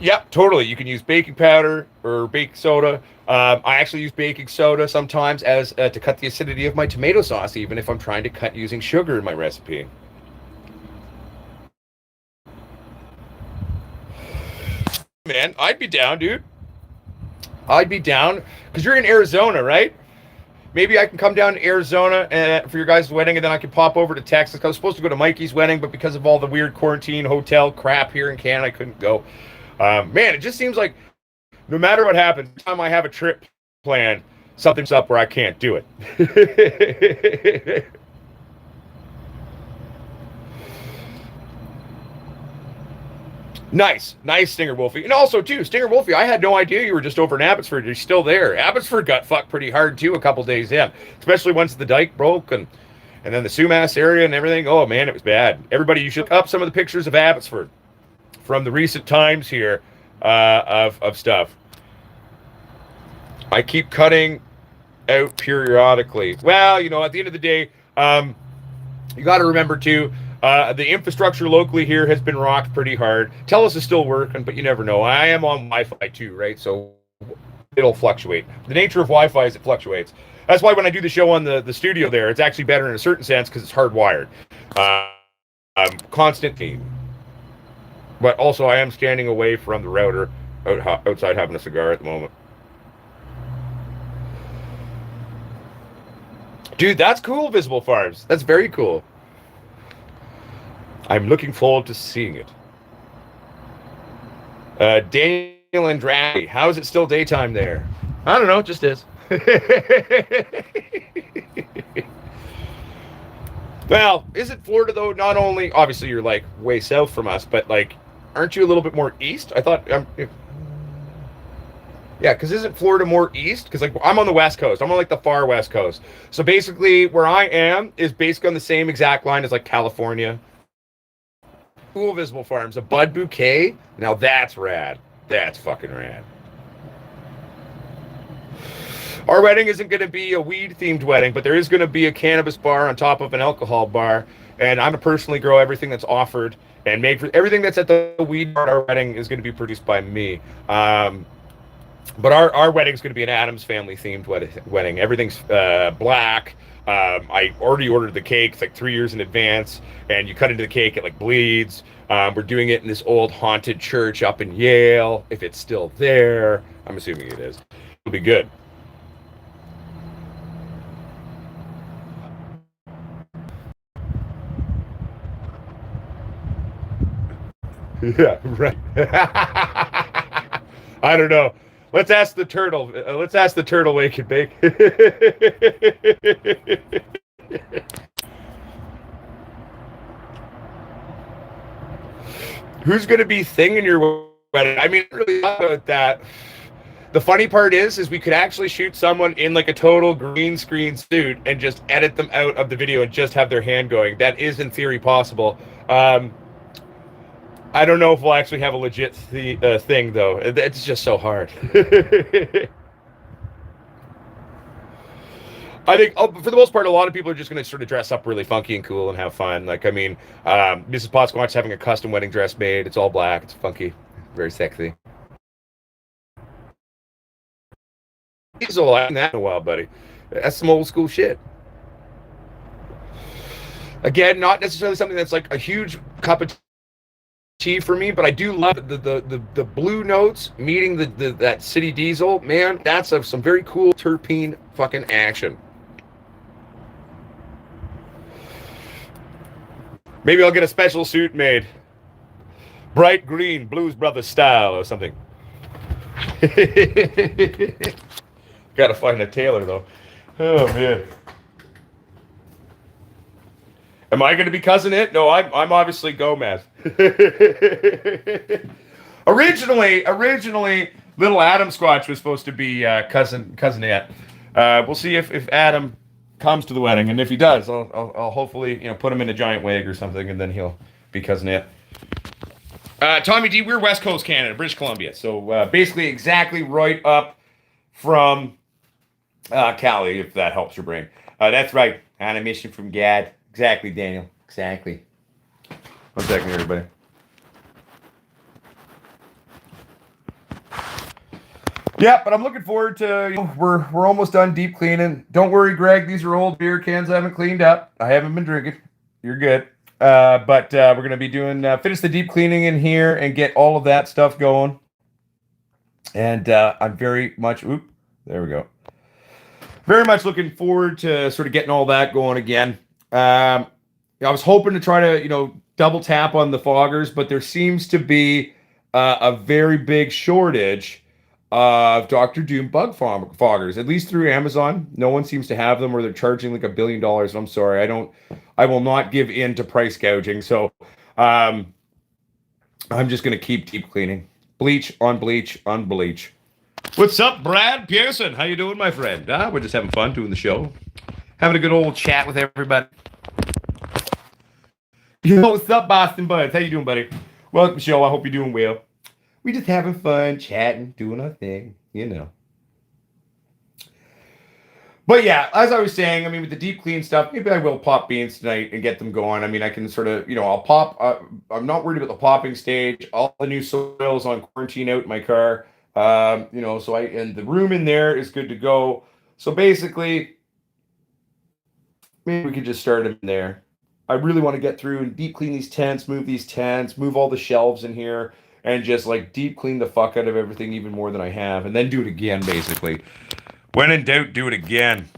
[SPEAKER 1] Yep, totally. You can use baking powder or baking soda. I actually use baking soda sometimes as to cut the acidity of my tomato sauce, even if I'm trying to cut using sugar in my recipe. Man, I'd be down, dude. I'd be down because you're in Arizona, right? Maybe I can come down to Arizona for your guys' wedding, and then I can pop over to Texas. I was supposed to go to Mikey's wedding, but because of all the weird quarantine hotel crap here in Canada, I couldn't go. Man, it just seems like no matter what happens, every time I have a trip planned, something's up where I can't do it. Nice, Stinger Wolfie. And also, too, Stinger Wolfie, I had no idea you were just over in Abbotsford. You're still there. Abbotsford got fucked pretty hard, too, a couple days in, especially once the dike broke and then the Sumas area and everything. Oh, man, it was bad. Everybody, you should look up some of the pictures of Abbotsford from the recent times here of stuff. I keep cutting out periodically. Well, at the end of the day, you got to remember, too, the infrastructure locally here has been rocked pretty hard. TELUS is still working, but you never know. I am on Wi-Fi too, right? So it'll fluctuate. The nature of Wi-Fi is it fluctuates. That's why when I do the show on the studio there, it's actually better in a certain sense because it's hardwired. constant theme. But also, I am standing away from the router outside having a cigar at the moment. Dude, that's cool, Visible Farms. That's very cool. I'm looking forward to seeing it. Daniel Andrade, how is it still daytime there? I don't know, it just is. Well, isn't Florida, though, not only, obviously you're like way south from us, but like, aren't you a little bit more east? I thought, yeah, because isn't Florida more east? Because like I'm on the west coast. I'm on like the far west coast. So basically where I am is basically on the same exact line as like California. Cool, Visible Farms. A bud bouquet? Now that's rad. That's fucking rad. Our wedding isn't going to be a weed-themed wedding, but there is going to be a cannabis bar on top of an alcohol bar. And I'm going to personally grow everything that's offered and make for everything that's at the weed bar at our wedding is going to be produced by me. But our wedding is going to be an Addams Family themed wedding. Everything's black. I already ordered the cake. It's like 3 years in advance, and you cut into the cake, it like bleeds. We're doing it in this old haunted church up in Yale. If it's still there, I'm assuming it is. It'll be good. Yeah, right. I don't know. Let's ask the turtle. Let's ask the turtle wake and bake. Who's going to be thinging your wedding? I mean, really about that. The funny part is we could actually shoot someone in like a total green screen suit and just edit them out of the video and just have their hand going. That is in theory possible. I don't know if we'll actually have a legit thing, though. It's just so hard. I think, for the most part, a lot of people are just going to sort of dress up really funky and cool and have fun. Like, I mean, Mrs. Potsquatch having a custom wedding dress made. It's all black. It's funky. Very sexy. Diesel, I haven't had in a while, buddy. That's some old school shit. Again, not necessarily something that's like a huge cup of tea for me, but I do love the blue notes meeting that city diesel. Man, that's some very cool terpene fucking action. Maybe I'll get a special suit made, bright green, Blues Brothers style or something. Gotta find a tailor though. Oh man. Am I going to be cousin it? No, I'm obviously Gomez. Originally, little Adam Squatch was supposed to be cousin it. We'll see if Adam comes to the wedding, and if he does, I'll hopefully put him in a giant wig or something, and then he'll be cousin it. Tommy D, we're West Coast Canada, British Columbia, so basically exactly right up from Cali, if that helps your brain. That's right, on a mission from Gad. Exactly, Daniel. Exactly. 1 second, everybody. Yeah, but I'm looking forward to. We're almost done deep cleaning. Don't worry, Greg. These are old beer cans I haven't cleaned up. I haven't been drinking. You're good. But we're gonna be doing finish the deep cleaning in here and get all of that stuff going. And I'm very much. There we go. Very much looking forward to sort of getting all that going again. I was hoping to try to, double tap on the foggers, but there seems to be a very big shortage of Dr. Doom bug foggers, at least through Amazon. No one seems to have them, or they're charging like $1 billion. I'm sorry, I will not give in to price gouging. So I'm just going to keep deep cleaning. Bleach on bleach on bleach. What's up, Brad Pearson? How you doing, my friend? We're just having fun doing the show. Having a good old chat with everybody. What's up, Boston Buds? How you doing, buddy? Welcome, show. I hope you're doing well. We just having fun, chatting, doing our thing, But yeah, as I was saying, I mean, with the deep clean stuff, maybe I will pop beans tonight and get them going. I mean, I can sort of, I'll pop. I'm not worried about the popping stage. All the new soils on quarantine out in my car. So and the room in there is good to go. So basically, maybe we could just start them in there.
[SPEAKER 2] I really want to get through and deep clean these tents, move all the shelves in here, and just like deep clean the fuck out of everything even more than I have, and then do it again, basically. When in doubt, do it again.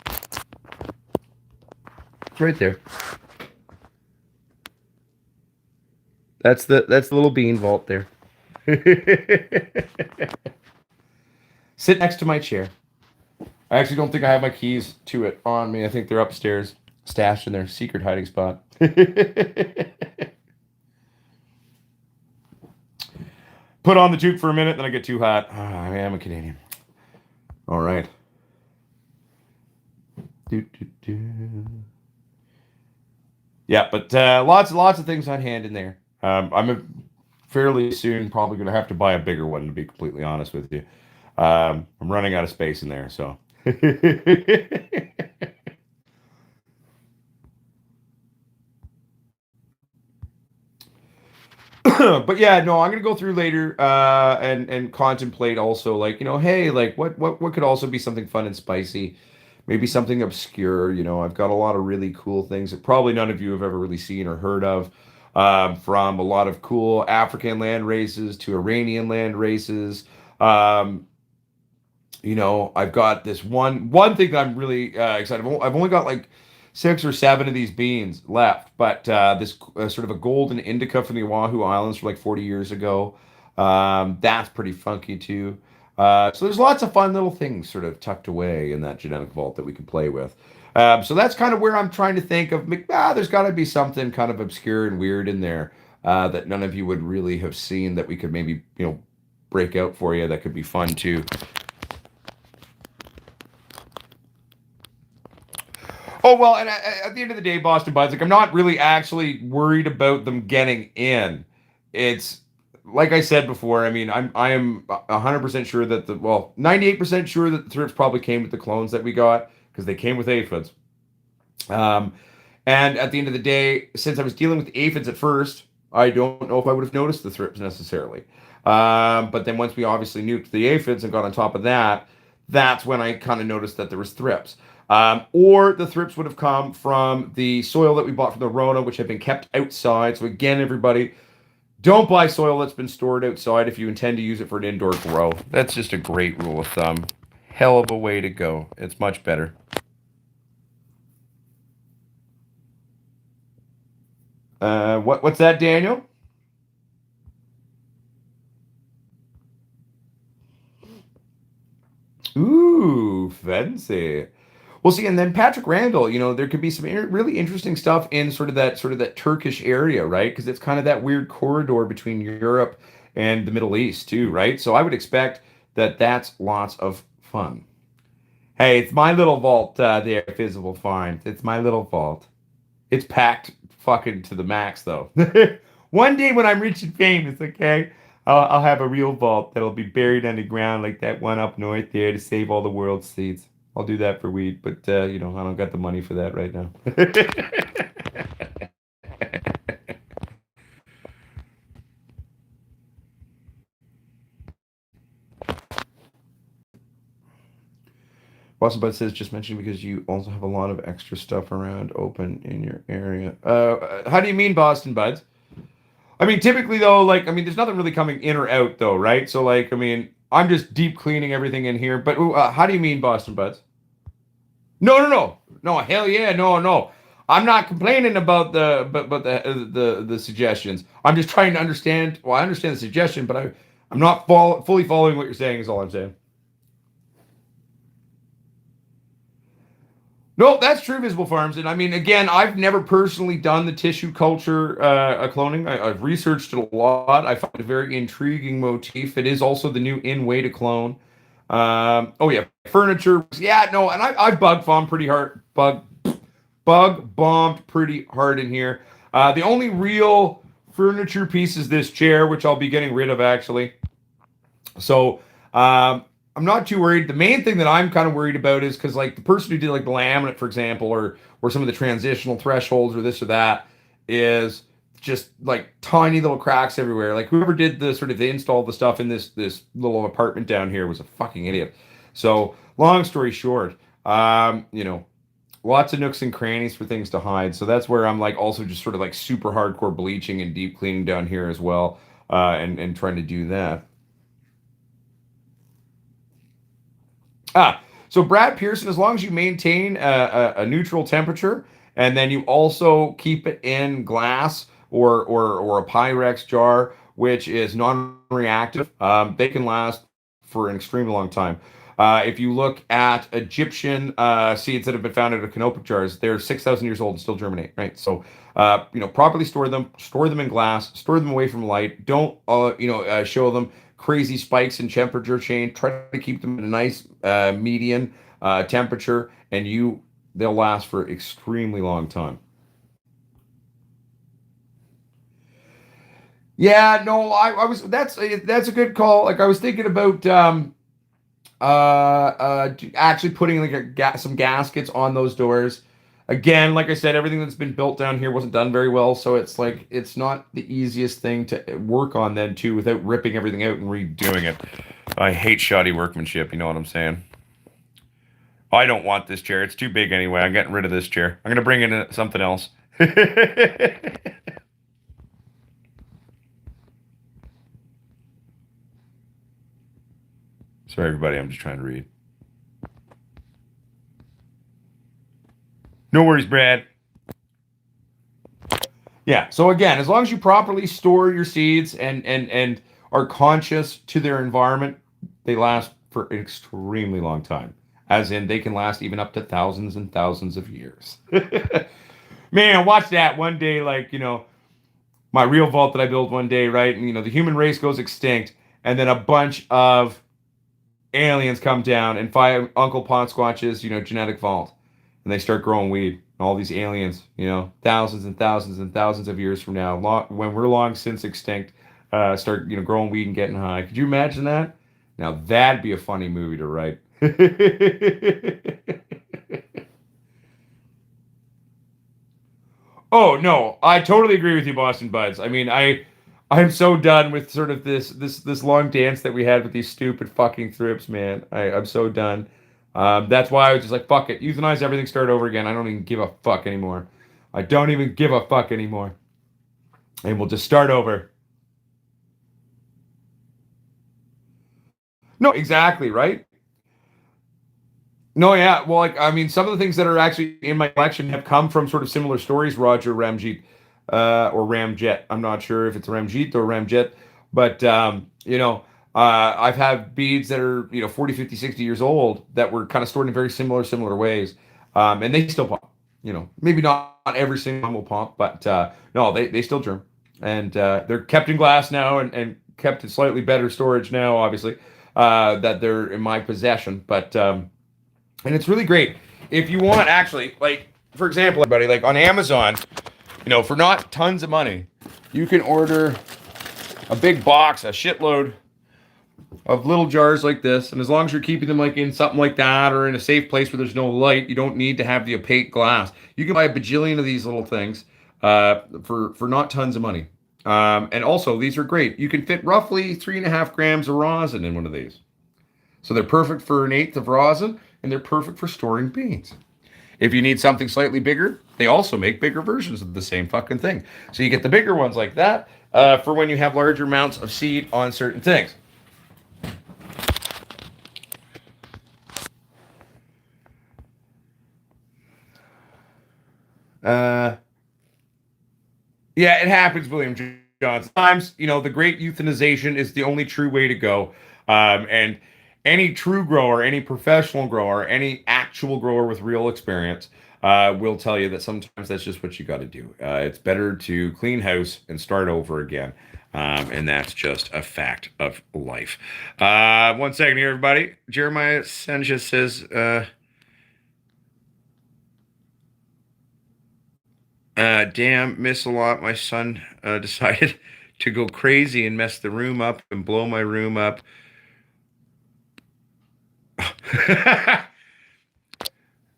[SPEAKER 2] It's right there. That's the little bean vault there. Sit next to my chair. I actually don't think I have my keys to it on me. I think they're upstairs, stashed in their secret hiding spot. Put on the juke for a minute, then I get too hot. Oh, I am a Canadian. All right. Do, do, do. Yeah, but lots of things on hand in there. Fairly soon probably going to have to buy a bigger one, to be completely honest with you. I'm running out of space in there, so. But yeah, no, I'm gonna go through later and contemplate also, like, hey, like what could also be something fun and spicy, maybe something obscure. I've got a lot of really cool things that probably none of you have ever really seen or heard of, from a lot of cool African land races to Iranian land races. Um, I've got this one thing that I'm really excited. I've only got like 6 or 7 of these beans left, but this sort of a golden indica from the Oahu Islands from like 40 years ago. That's pretty funky too. So there's lots of fun little things sort of tucked away in that genetic vault that we can play with. So that's kind of where I'm trying to think of. There's got to be something kind of obscure and weird in there that none of you would really have seen that we could maybe break out for you that could be fun too. Oh well, and at the end of the day, Boston Buds, like I'm not really actually worried about them getting in. It's like I said before. I mean, I am 100% sure that 98% sure that the thrips probably came with the clones that we got because they came with aphids. Um, and at the end of the day, since I was dealing with aphids at first, I don't know if I would have noticed the thrips necessarily. But then once we obviously nuked the aphids and got on top of that, that's when I kind of noticed that there was thrips. Or the thrips would have come from the soil that we bought from the Rona, which had been kept outside. So again, everybody, don't buy soil that's been stored outside if you intend to use it for an indoor grow. That's just a great rule of thumb. Hell of a way to go. It's much better. What's that, Daniel? Ooh, fancy. Well, see, and then Patrick Randall, there could be some really interesting stuff in sort of that Turkish area, right? Because it's kind of that weird corridor between Europe and the Middle East, too, right? So I would expect that that's lots of fun. Hey, it's my little vault there, Visible Farms. It's my little vault. It's packed fucking to the max, though. One day when I'm rich and famous, okay, I'll have a real vault that'll be buried underground like that one up north there to save all the world's seeds. I'll do that for weed, but I don't got the money for that right now. Boston Bud says just mention because you also have a lot of extra stuff around open in your area. How do you mean, Boston Buds? I mean, typically though, like, I mean, there's nothing really coming in or out though, right? So like, I mean, I'm just deep cleaning everything in here. But how do you mean, Boston Buds? No, no, no, no. Hell yeah, no, no. I'm not complaining about but the suggestions. I'm just trying to understand. Well, I understand the suggestion, but I'm not fully following what you're saying. Is all I'm saying. No, that's true, Visible Farms. And I mean, again, I've never personally done the tissue culture cloning. I've researched it a lot. I find it a very intriguing motif. It is also the new in way to clone. Oh yeah, furniture. Yeah, no, and I've bug bombed pretty hard in here. The only real furniture piece is this chair, which I'll be getting rid of actually. So I'm not too worried. The main thing that I'm kind of worried about is because like the person who did like the laminate, for example, or some of the transitional thresholds or this or that is just like tiny little cracks everywhere. Like whoever did the sort of they installed the stuff in this little apartment down here was a fucking idiot. So long story short, lots of nooks and crannies for things to hide. So that's where I'm like also just sort of like super hardcore bleaching and deep cleaning down here as well, and trying to do that. Ah, so Brad Pearson, as long as you maintain a neutral temperature, and then you also keep it in glass or a Pyrex jar, which is non-reactive, they can last for an extremely long time. If you look at Egyptian seeds that have been found in canopic jars, they're 6,000 years old and still germinate, right? So, properly store them in glass, store them away from light. Don't, show them crazy spikes in temperature change. Try to keep them at a nice median temperature, and they'll last for extremely long time. Yeah, no, I was that's a good call. Like I was thinking about actually putting like some gaskets on those doors. Again, like I said, everything that's been built down here wasn't done very well, so it's like it's not the easiest thing to work on then too without ripping everything out and redoing it. I hate shoddy workmanship, you know what I'm saying? I don't want this chair. It's too big anyway. I'm getting rid of this chair. I'm gonna bring in something else. Sorry, everybody. I'm just trying to read. No worries, Brad. Yeah. So again, as long as you properly store your seeds and are conscious to their environment, they last for an extremely long time. As in, they can last even up to thousands and thousands of years. Man, watch that one day, like my real vault that I built one day, right? And the human race goes extinct, and then a bunch of aliens come down and find Uncle Potsquatch's, genetic vault, and they start growing weed. All these aliens, thousands and thousands and thousands of years from now, when we're long since extinct, start, growing weed and getting high. Could you imagine that? Now that'd be a funny movie to write. Oh no, I totally agree with you, Boston Buds. I mean, I'm so done with sort of this long dance that we had with these stupid fucking thrips, man. I'm so done. That's why I was just like, fuck it, euthanize everything, start over again. I don't even give a fuck anymore. I don't even give a fuck anymore, and we'll just start over. No, exactly, right? No, yeah. Well, like I mean, some of the things that are actually in my collection have come from sort of similar stories, Roger Ramjeet, or Ramjet. I'm not sure if it's Ramjeet or Ramjet, but I've had beads that are 40, 50, 60 years old that were kind of stored in very similar ways, and they still pop. Maybe not every single one will pop, but no, they still germ, and they're kept in glass now and kept in slightly better storage now, obviously, that they're in my possession, but. And it's really great. If you want, actually, like, for example, everybody, like on Amazon, for not tons of money, you can order a big box, a shitload of little jars like this. And as long as you're keeping them like in something like that or in a safe place where there's no light, you don't need to have the opaque glass. You can buy a bajillion of these little things for not tons of money. And also, these are great. You can fit roughly 3.5 grams of rosin in one of these. So they're perfect for an eighth of rosin, and they're perfect for storing beans. If you need something slightly bigger, they also make bigger versions of the same fucking thing. So you get the bigger ones like that for when you have larger amounts of seed on certain things. Uh, yeah, it happens, William John. Sometimes, the great euthanization is the only true way to go. And any true grower, any professional grower, any actual grower with real experience will tell you that sometimes that's just what you got to do. It's better to clean house and start over again. And that's just a fact of life. 1 second here, everybody. Jeremiah Sanchez says, damn, miss a lot. My son decided to go crazy and mess the room up and blow my room up.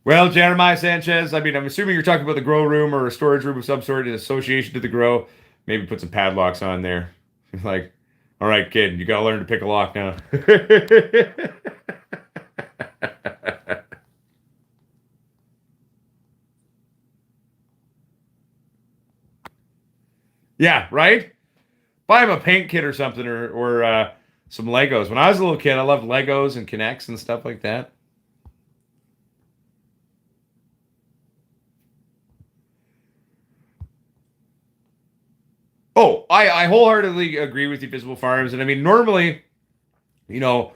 [SPEAKER 2] Well, Jeremiah Sanchez, I mean, I'm assuming you're talking about the grow room or a storage room of some sort in association to the grow. Maybe put some padlocks on there. Like, all right, kid, you got to learn to pick a lock now. Yeah, right? Buy him a paint kit or something, or some Legos. When I was a little kid, I loved Legos and Connects and stuff like that. Oh, I wholeheartedly agree with you, Visible Farms. And I mean, normally, you know,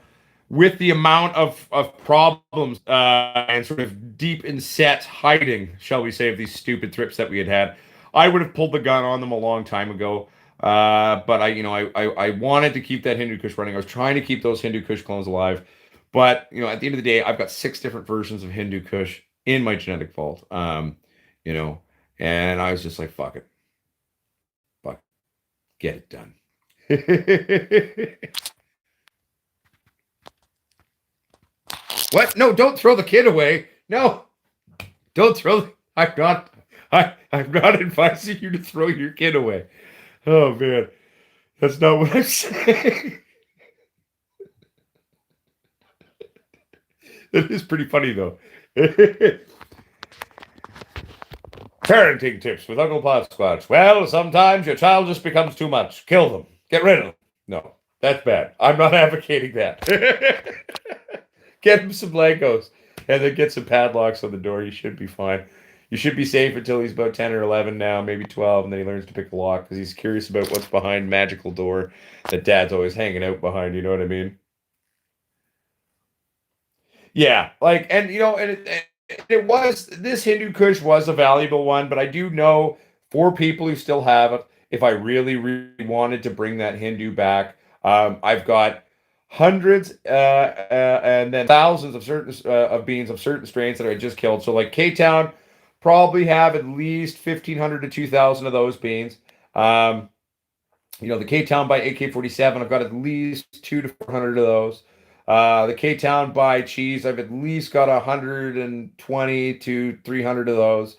[SPEAKER 2] with the amount of problems and sort of deep inset hiding, shall we say, of these stupid thrips that we had had, I would have pulled the gun on them a long time ago. But I wanted to keep that Hindu Kush running. I was trying to keep those Hindu Kush clones alive. But at the end of the day, I've got 6 different versions of Hindu Kush in my genetic vault. You know, and I was just like, fuck it, fuck, get it done. What? No, don't throw the kid away. No, don't throw. I'm not. I'm not advising you to throw your kid away. Oh man, that's not what I'm saying. It is pretty funny though. Parenting tips with Uncle Potsquatch. Well, sometimes your child just becomes too much. Kill them. Get rid of them. No, that's bad. I'm not advocating that. Get him some Legos and then get some padlocks on the door. You should be fine. You should be safe until he's about 10 or 11 now, maybe 12, and then he learns to pick the lock because he's curious about what's behind magical door that dad's always hanging out behind. You know what I mean? Yeah, like, and it was, this Hindu Kush was a valuable one, but I do know for people who still have it, if I really, really wanted to bring that Hindu back, I've got hundreds and then thousands of certain of beans of certain strains that I just killed. So like K Town, probably have at least 1,500 to 2,000 of those beans. Um, the K Town by AK-47, I've got at least 200 to 400 of those. The K Town by Cheese, I've at least got 120 to 300 of those.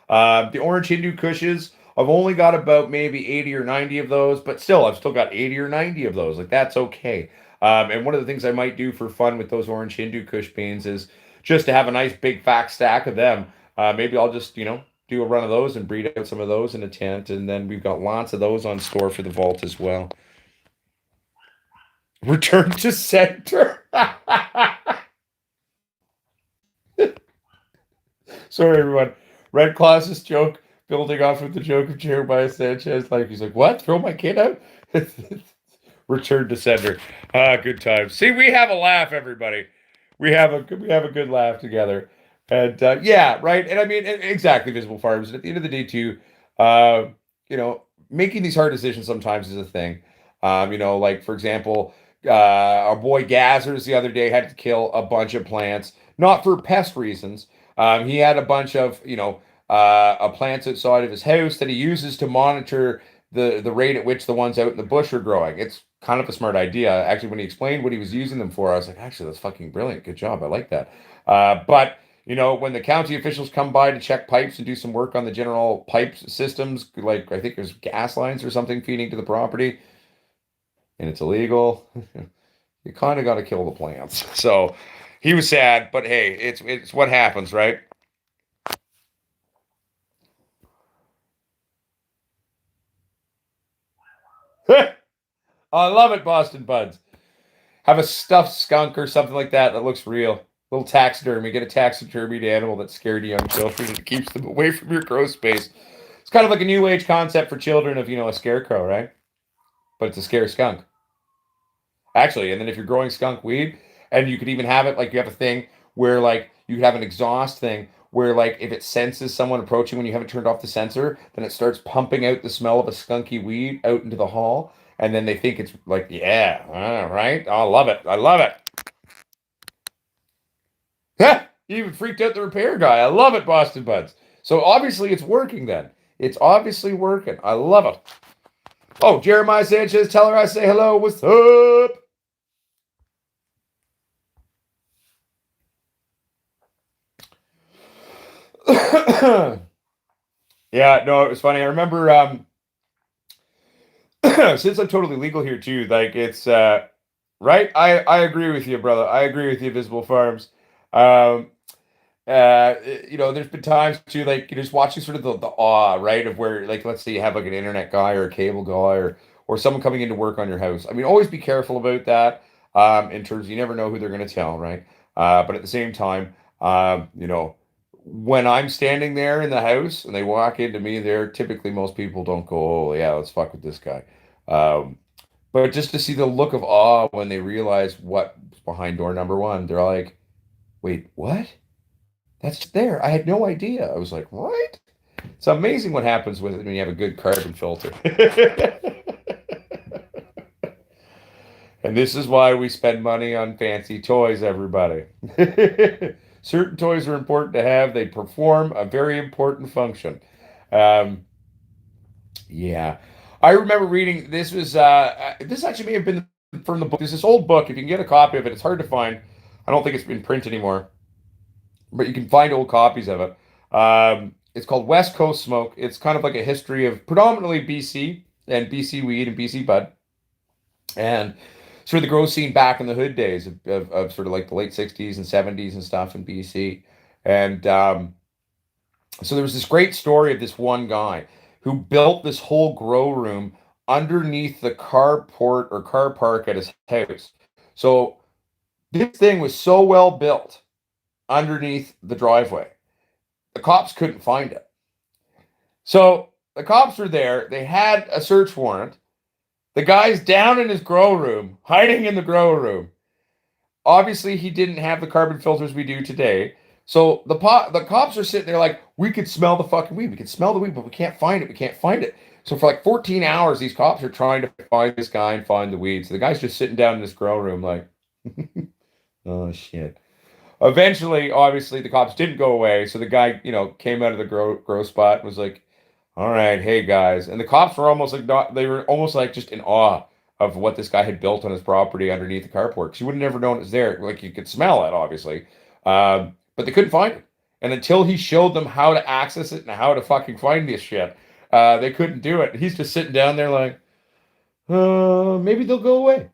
[SPEAKER 2] The Orange Hindu Kushes, I've only got about maybe 80 or 90 of those, but still, I've still got 80 or 90 of those. Like, that's okay. And one of the things I might do for fun with those Orange Hindu Kush beans is just to have a nice big fat stack of them. Maybe I'll just, do a run of those and breed out some of those in a tent. And then we've got lots of those on store for the vault as well. Return to center. Sorry, everyone. Red Claus's joke, building off of the joke of Jeremiah Sanchez. Like, he's like, what? Throw my kid out? Return to sender. Good times. See, we have a laugh, everybody. We have a good laugh together. And yeah, right. And I mean, exactly, Visible Farms. And at the end of the day, too, uh, you know, making these hard decisions sometimes is a thing. Like for example, our boy Gazzers the other day had to kill a bunch of plants, not for pest reasons. He had a bunch of, plants outside of his house that he uses to monitor the rate at which the ones out in the bush are growing. It's kind of a smart idea. Actually, when he explained what he was using them for, I was like, actually, that's fucking brilliant. Good job. I like that. But when the county officials come by to check pipes and do some work on the general pipe systems, like I think there's gas lines or something feeding to the property, and it's illegal, you kind of got to kill the plants. So he was sad, but hey, it's what happens, right? I love it, Boston Buds. Have a stuffed skunk or something like that that looks real. Little taxidermy. Get a taxidermied animal that scared young children and keeps them away from your grow space. It's kind of like a new age concept for children of, a scarecrow, right? But it's a scare skunk. Actually, and then if you're growing skunk weed, and you could even have it like you have a thing where like you have an exhaust thing where like if it senses someone approaching when you haven't turned off the sensor, then it starts pumping out the smell of a skunky weed out into the hall, and then they think it's like, yeah, all right, I love it, I love it. Ha! You even freaked out the repair guy. I love it, Boston Buds. So obviously it's working then. It's obviously working. I love it. Oh, Jeremiah Sanchez, tell her I say hello. What's up? Yeah, no, it was funny. I remember since I'm totally legal here too, like it's right. I agree with you, brother. I agree with you, Visible Farms. Um there's been times too, like you're just watching sort of the awe, right, of where, like, let's say you have like an internet guy or a cable guy or someone coming in to work on your house. I mean, always be careful about that. In terms, you never know who they're going to tell, right? But at the same time, when I'm standing there in the house and they walk into me, there typically most people don't go, "Oh yeah, let's fuck with this guy." Um, but just to see the look of awe when they realize what's behind door number one, they're like, "Wait, what? That's there. I had no idea." I was like, "What?" It's amazing what happens with it when you have a good carbon filter. And this is why we spend money on fancy toys, everybody. Certain toys are important to have. They perform a very important function. Um, yeah. I remember reading this actually may have been from the book. There's this old book. If you can get a copy of it, it's hard to find. I don't think it's in print anymore, but you can find old copies of it. It's called West Coast Smoke. It's kind of like a history of predominantly BC and BC weed and BC bud, and sort of the grow scene back in the hood days of sort of like the late 60s and 70s and stuff in BC. And so there was this great story of this one guy who built this whole grow room underneath the carport or car park at his house. So this thing was so well built underneath the driveway, the cops couldn't find it. So the cops were there. They had a search warrant. The guy's down in his grow room, hiding in the grow room. Obviously, he didn't have the carbon filters we do today. So the cops are sitting there like, we could smell the fucking weed. We could smell the weed, but we can't find it. We can't find it. So for like 14 hours, these cops are trying to find this guy and find the weed. So the guy's just sitting down in this grow room like, oh shit. Eventually, obviously, the cops didn't go away. So the guy, came out of the grow spot and was like, all right, hey guys. And the cops were almost like not, they were almost like just in awe of what this guy had built on his property underneath the carport. Because you would have never known it was there. Like you could smell it, obviously. But they couldn't find it. And until he showed them how to access it and how to fucking find this shit, they couldn't do it. He's just sitting down there like, maybe they'll go away.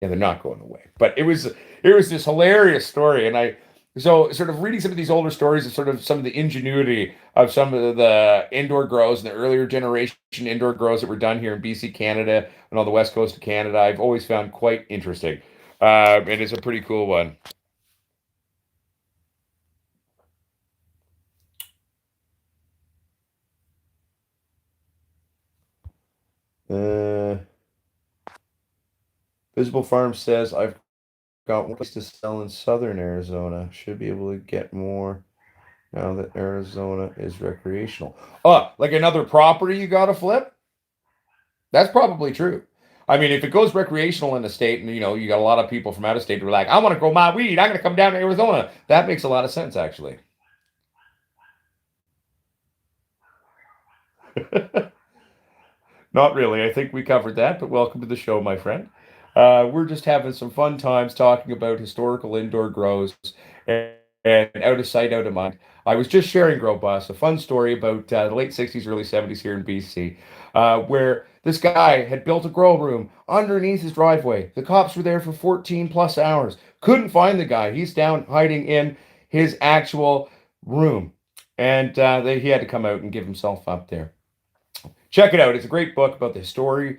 [SPEAKER 2] Yeah, they're not going away. But it was this hilarious story, and so sort of reading some of these older stories of sort of some of the ingenuity of some of the indoor grows and the earlier generation indoor grows that were done here in BC, Canada, and on the west coast of Canada, I've always found quite interesting, and it's a pretty cool one. Uh, Visible Farm says I've got one place to sell in southern Arizona. Should be able to get more now that Arizona is recreational. Oh, like another property you got to flip? That's probably true. I mean, if it goes recreational in the state and you got a lot of people from out of state who are like, I want to grow my weed, I'm going to come down to Arizona. That makes a lot of sense, actually. Not really. I think we covered that, but welcome to the show, my friend. We're just having some fun times talking about historical indoor grows and, and out of sight, out of mind. I was just sharing, Grow Boss, a fun story about the late 60s, early 70s here in BC, where this guy had built a grow room underneath his driveway. The cops were there for 14 plus hours. Couldn't find the guy. He's down hiding in his actual room. And he had to come out and give himself up there. Check it out. It's a great book about historical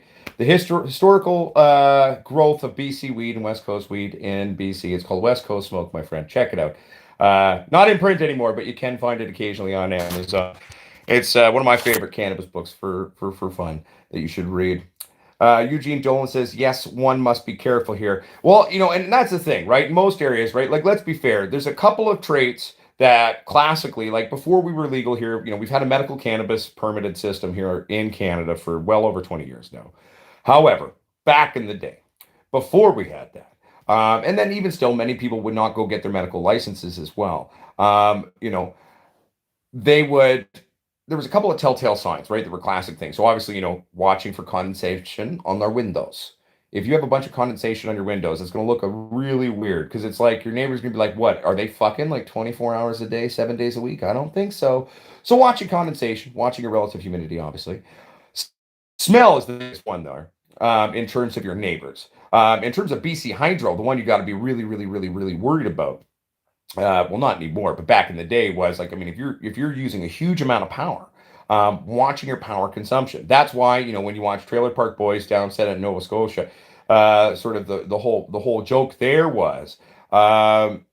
[SPEAKER 2] growth of BC weed and West Coast weed in BC. It's called West Coast Smoke, my friend. Check it out. Not in print anymore, but you can find it occasionally on Amazon. It's one of my favorite cannabis books for fun that you should read. Eugene Dolan says, yes, one must be careful here. Well, and that's the thing, right? In most areas, right? Like, let's be fair. There's a couple of traits that classically, like before we were legal here, we've had a medical cannabis permitted system here in Canada for well over 20 years now. However, back in the day, before we had that, and then even still, many people would not go get their medical licenses as well. They would there was a couple of telltale signs, right? That were classic things. So obviously, watching for condensation on their windows. If you have a bunch of condensation on your windows, it's going to look really weird because it's like your neighbor's going to be like, what? Are they fucking like 24 hours a day, 7 days a week? I don't think so. So watching condensation, watching your relative humidity, obviously. Smell is the biggest one, though, in terms of your neighbors. In terms of BC Hydro, the one you got to be really, really, really, really worried about well, not anymore, but back in the day was like, I mean, if you're using a huge amount of power, watching your power consumption. That's why, when you watch Trailer Park Boys down set in Nova Scotia, sort of the whole joke there was, um,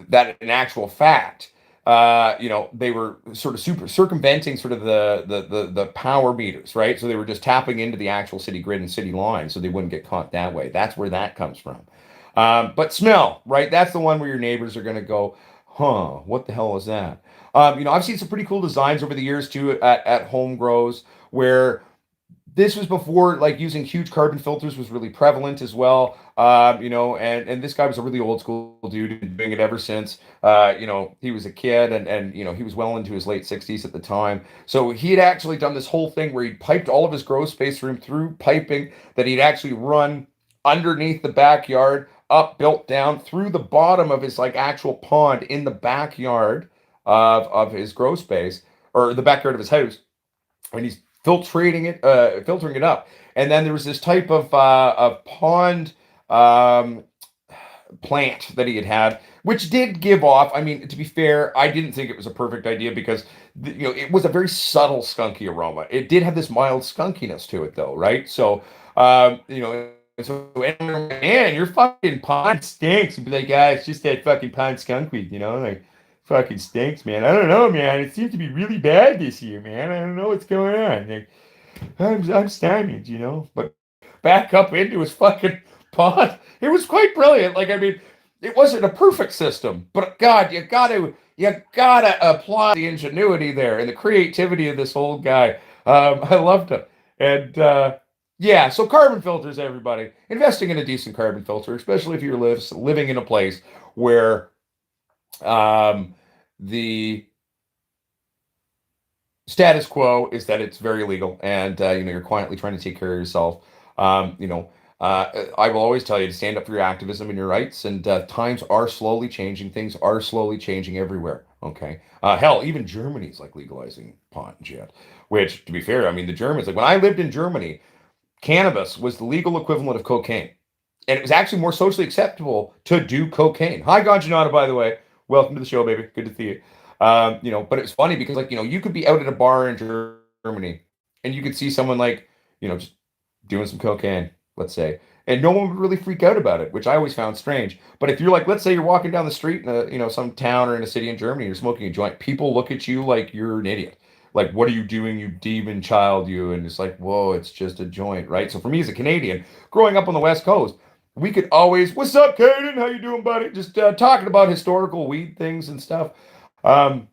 [SPEAKER 2] that in actual fact, they were sort of super circumventing sort of the power meters, right? So they were just tapping into the actual city grid and city lines, so they wouldn't get caught that way. That's where that comes from. But smell, right? That's the one where your neighbors are going to go, huh? What the hell is that? I've seen some pretty cool designs over the years too at home grows where this was before like using huge carbon filters was really prevalent as well. And this guy was a really old school dude, been doing it ever since. He was a kid and he was well into his late 60s at the time. So he had actually done this whole thing where he piped all of his grow space room through piping that he'd actually run underneath the backyard, up, built down through the bottom of his like actual pond in the backyard of his grow space or the backyard of his house, and he's filtering it up. And then there was this type of pond um, plant that he had, which did give off. I mean, to be fair, I didn't think it was a perfect idea because it was a very subtle skunky aroma. It did have this mild skunkiness to it, though, right? So, man, your fucking pond stinks. And be like, yeah, it's just that fucking pond skunk weed, like fucking stinks, man. I don't know, man. It seems to be really bad this year, man. I don't know what's going on. Like, I'm stymied, But back up into his fucking pod. It was quite brilliant. Like, I mean, it wasn't a perfect system, but God, you gotta applaud the ingenuity there and the creativity of this old guy. I loved him. And yeah, so carbon filters, everybody. Investing in a decent carbon filter, especially if you're living in a place where the status quo is that it's very legal and you're quietly trying to take care of yourself. I will always tell you to stand up for your activism and your rights, and times are slowly changing. Things are slowly changing everywhere. Okay. Hell, even Germany's like legalizing pot and shit, which to be fair, I mean, the Germans, like when I lived in Germany, cannabis was the legal equivalent of cocaine. And it was actually more socially acceptable to do cocaine. Hi, Ganjanata, by the way. Welcome to the show, baby. Good to see you. But it's funny because, like, you could be out at a bar in Germany and you could see someone like, just doing some cocaine, let's say, and no one would really freak out about it, which I always found strange. But if you're like, let's say you're walking down the street in some town or in a city in Germany, you're smoking a joint, people look at you like you're an idiot. Like, what are you doing, you demon child, you? And it's like, whoa, it's just a joint, right? So for me as a Canadian, growing up on the West Coast, we could always, what's up, Caden? How you doing, buddy? Just talking about historical weed things and stuff. Um,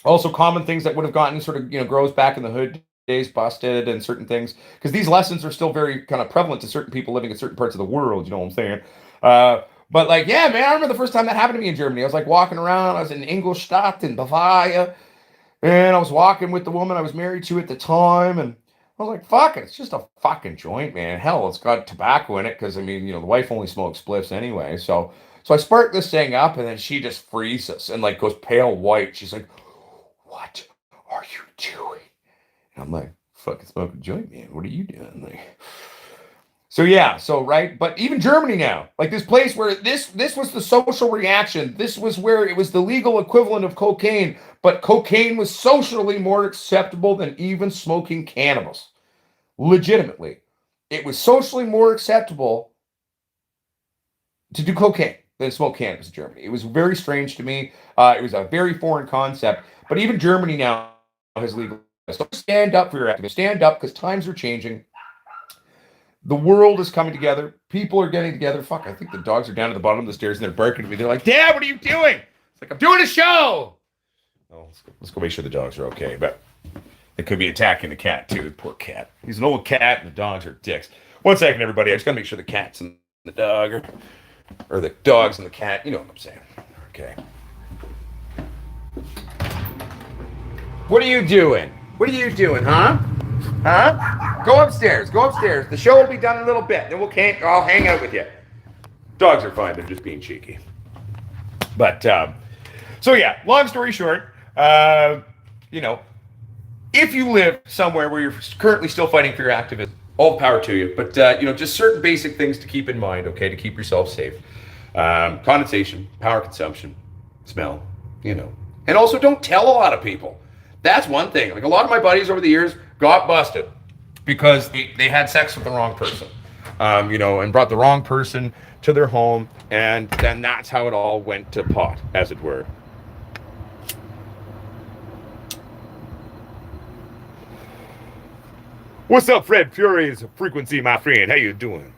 [SPEAKER 2] Also, common things that would have gotten sort of grows back in the hood days busted and certain things because these lessons are still very kind of prevalent to certain people living in certain parts of the world. You know what I'm saying? But like, yeah, man, I remember the first time that happened to me in Germany. I was like walking around. I was in Ingolstadt in Bavaria, and I was walking with the woman I was married to at the time, and I was like, fuck it, it's just a fucking joint, man. Hell, it's got tobacco in it because I mean, the wife only smokes spliffs anyway. So I spark this thing up, and then she just freezes and like goes pale white. She's like, what are you doing? And I'm like, fucking smoking a joint, man. What are you doing? Like, so yeah, so right, but even Germany now, like this place where this was the social reaction. This was where it was the legal equivalent of cocaine, but cocaine was socially more acceptable than even smoking cannabis. Legitimately, it was socially more acceptable to do cocaine than smoke cannabis in Germany. It was very strange to me. It was a very foreign concept, but even Germany now has legalized. So stand up for your activists. Stand up because times are changing. The world is coming together. People are getting together. Fuck, I think the dogs are down at the bottom of the stairs and they're barking at me. They're like, Dad, what are you doing? It's like, I'm doing a show. Oh, let's go make sure the dogs are okay. But they could be attacking the cat, too. The poor cat. He's an old cat and the dogs are dicks. 1 second, everybody. I just got to make sure the cats and the dog or the dogs and the cat. You know what I'm saying. Okay. What are you doing? What are you doing, huh? Huh? Go upstairs. Go upstairs. The show will be done in a little bit. Then I'll hang out with you. Dogs are fine. They're just being cheeky. But, so yeah, long story short, if you live somewhere where you're currently still fighting for your activism, all power to you. But, just certain basic things to keep in mind, okay, to keep yourself safe.
[SPEAKER 1] Condensation, power consumption, smell, and also don't tell a lot of people. That's one thing. Like a lot of my buddies over the years got busted because they had sex with the wrong person, and brought the wrong person to their home, and then that's how it all went to pot, as it were. What's up, Fred Fury's frequency, my friend? How you doing?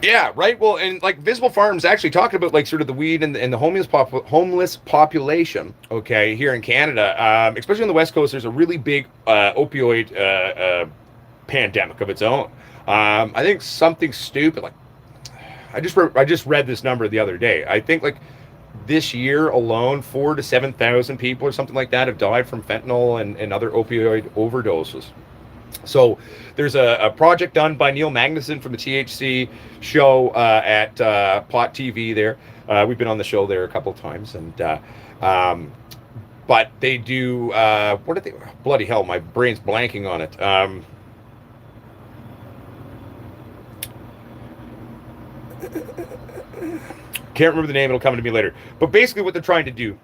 [SPEAKER 1] Yeah, right. Well, and like Visible Farms actually talking about like sort of the weed and the homeless population. Okay, here in Canada, especially on the West Coast, there's a really big opioid pandemic of its own. I think something stupid like I just read this number the other day. I think like this year alone, 4 to 7,000 people or something like that have died from fentanyl and other opioid overdoses. So there's a project done by Neil Magnuson from the THC show at Pot TV there. We've been on the show there a couple of times. But they do, what are they? Bloody hell, my brain's blanking on it. Can't remember the name. It'll come to me later. But basically what they're trying to do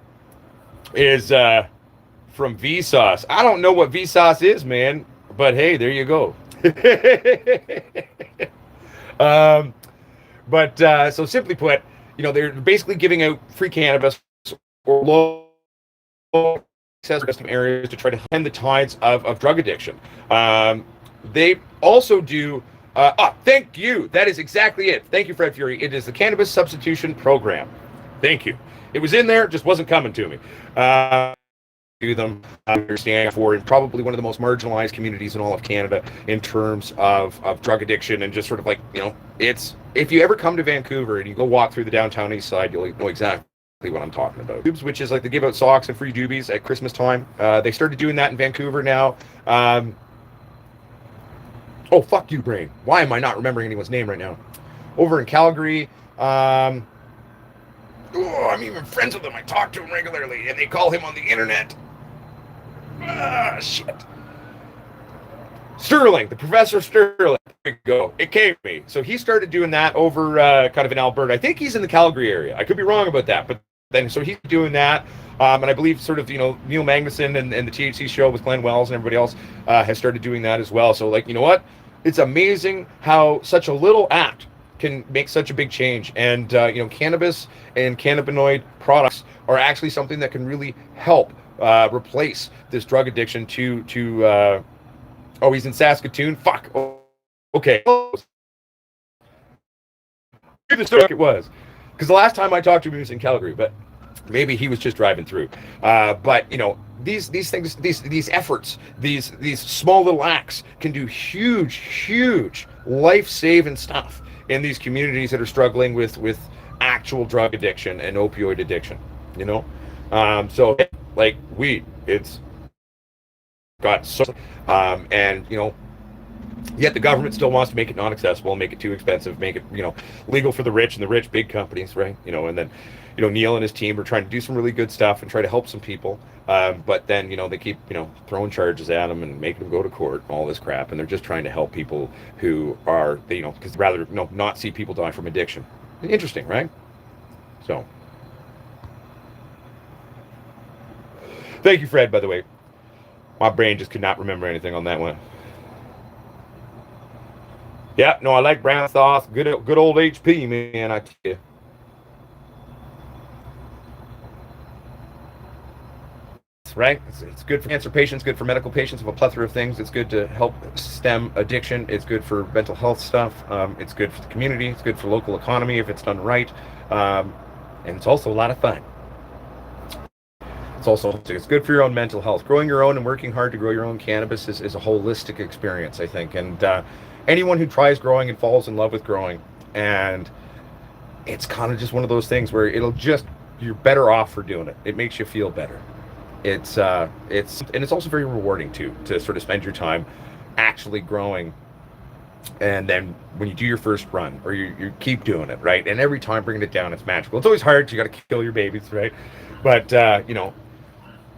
[SPEAKER 1] is from Vsauce. I don't know what Vsauce is, man. But hey, there you go. So simply put, they're basically giving out free cannabis or low accessible areas to try to stem the tides of drug addiction. They also do. Thank you. That is exactly it. Thank you, Fred Fury. It is the Cannabis Substitution Program. Thank you. It was in there, just wasn't coming to me. To them, understand for in probably one of the most marginalized communities in all of Canada in terms of drug addiction and just sort of like, it's, if you ever come to Vancouver and you go walk through the downtown east side, you'll know exactly what I'm talking about. Which is like they give out socks and free doobies at Christmas time. They started doing that in Vancouver now. Oh, fuck you, brain. Why am I not remembering anyone's name right now? Over in Calgary, I'm even friends with him. I talk to him regularly, and they call him on the internet. Shit. Sterling, the Professor Sterling. There we go. It came to me. So he started doing that over kind of in Alberta. I think he's in the Calgary area. I could be wrong about that, but then so he's doing that. And I believe sort of, Neil Magnuson and the THC show with Glenn Wells and everybody else has started doing that as well. So like, you know what? It's amazing how such a little act can make such a big change. And, cannabis and cannabinoid products are actually something that can really help replace this drug addiction to oh, he's in Saskatoon? Fuck. Oh, okay. It was. Because the last time I talked to him, he was in Calgary, but maybe he was just driving through. But, these things, these efforts, these small little acts can do huge life-saving stuff in these communities that are struggling with actual drug addiction and opioid addiction, so like weed, it's got so and yet the government still wants to make it non-accessible, make it too expensive, make it legal for the rich and the rich big companies, right? And then Neil and his team are trying to do some really good stuff and try to help some people, but then they keep throwing charges at them and making them go to court and all this crap, and they're just trying to help people who are because rather not see people die from addiction. Interesting, right? So thank you, Fred, by the way. My brain just could not remember anything on that one. Yeah, no, I like brown sauce. Good old HP, man, I tell you. Right? It's good for cancer patients, good for medical patients of a plethora of things. It's good to help stem addiction. It's good for mental health stuff. It's good for the community. It's good for local economy if it's done right. And it's also a lot of fun. It's good for your own mental health. Growing your own and working hard to grow your own cannabis is a holistic experience, I think. And anyone who tries growing and falls in love with growing, and it's kind of just one of those things where you're better off for doing it. It makes you feel better. It's also very rewarding too, to sort of spend your time actually growing. And then when you do your first run, or you keep doing it, right? And every time bringing it down, it's magical. It's always hard. You got to kill your babies, right? But,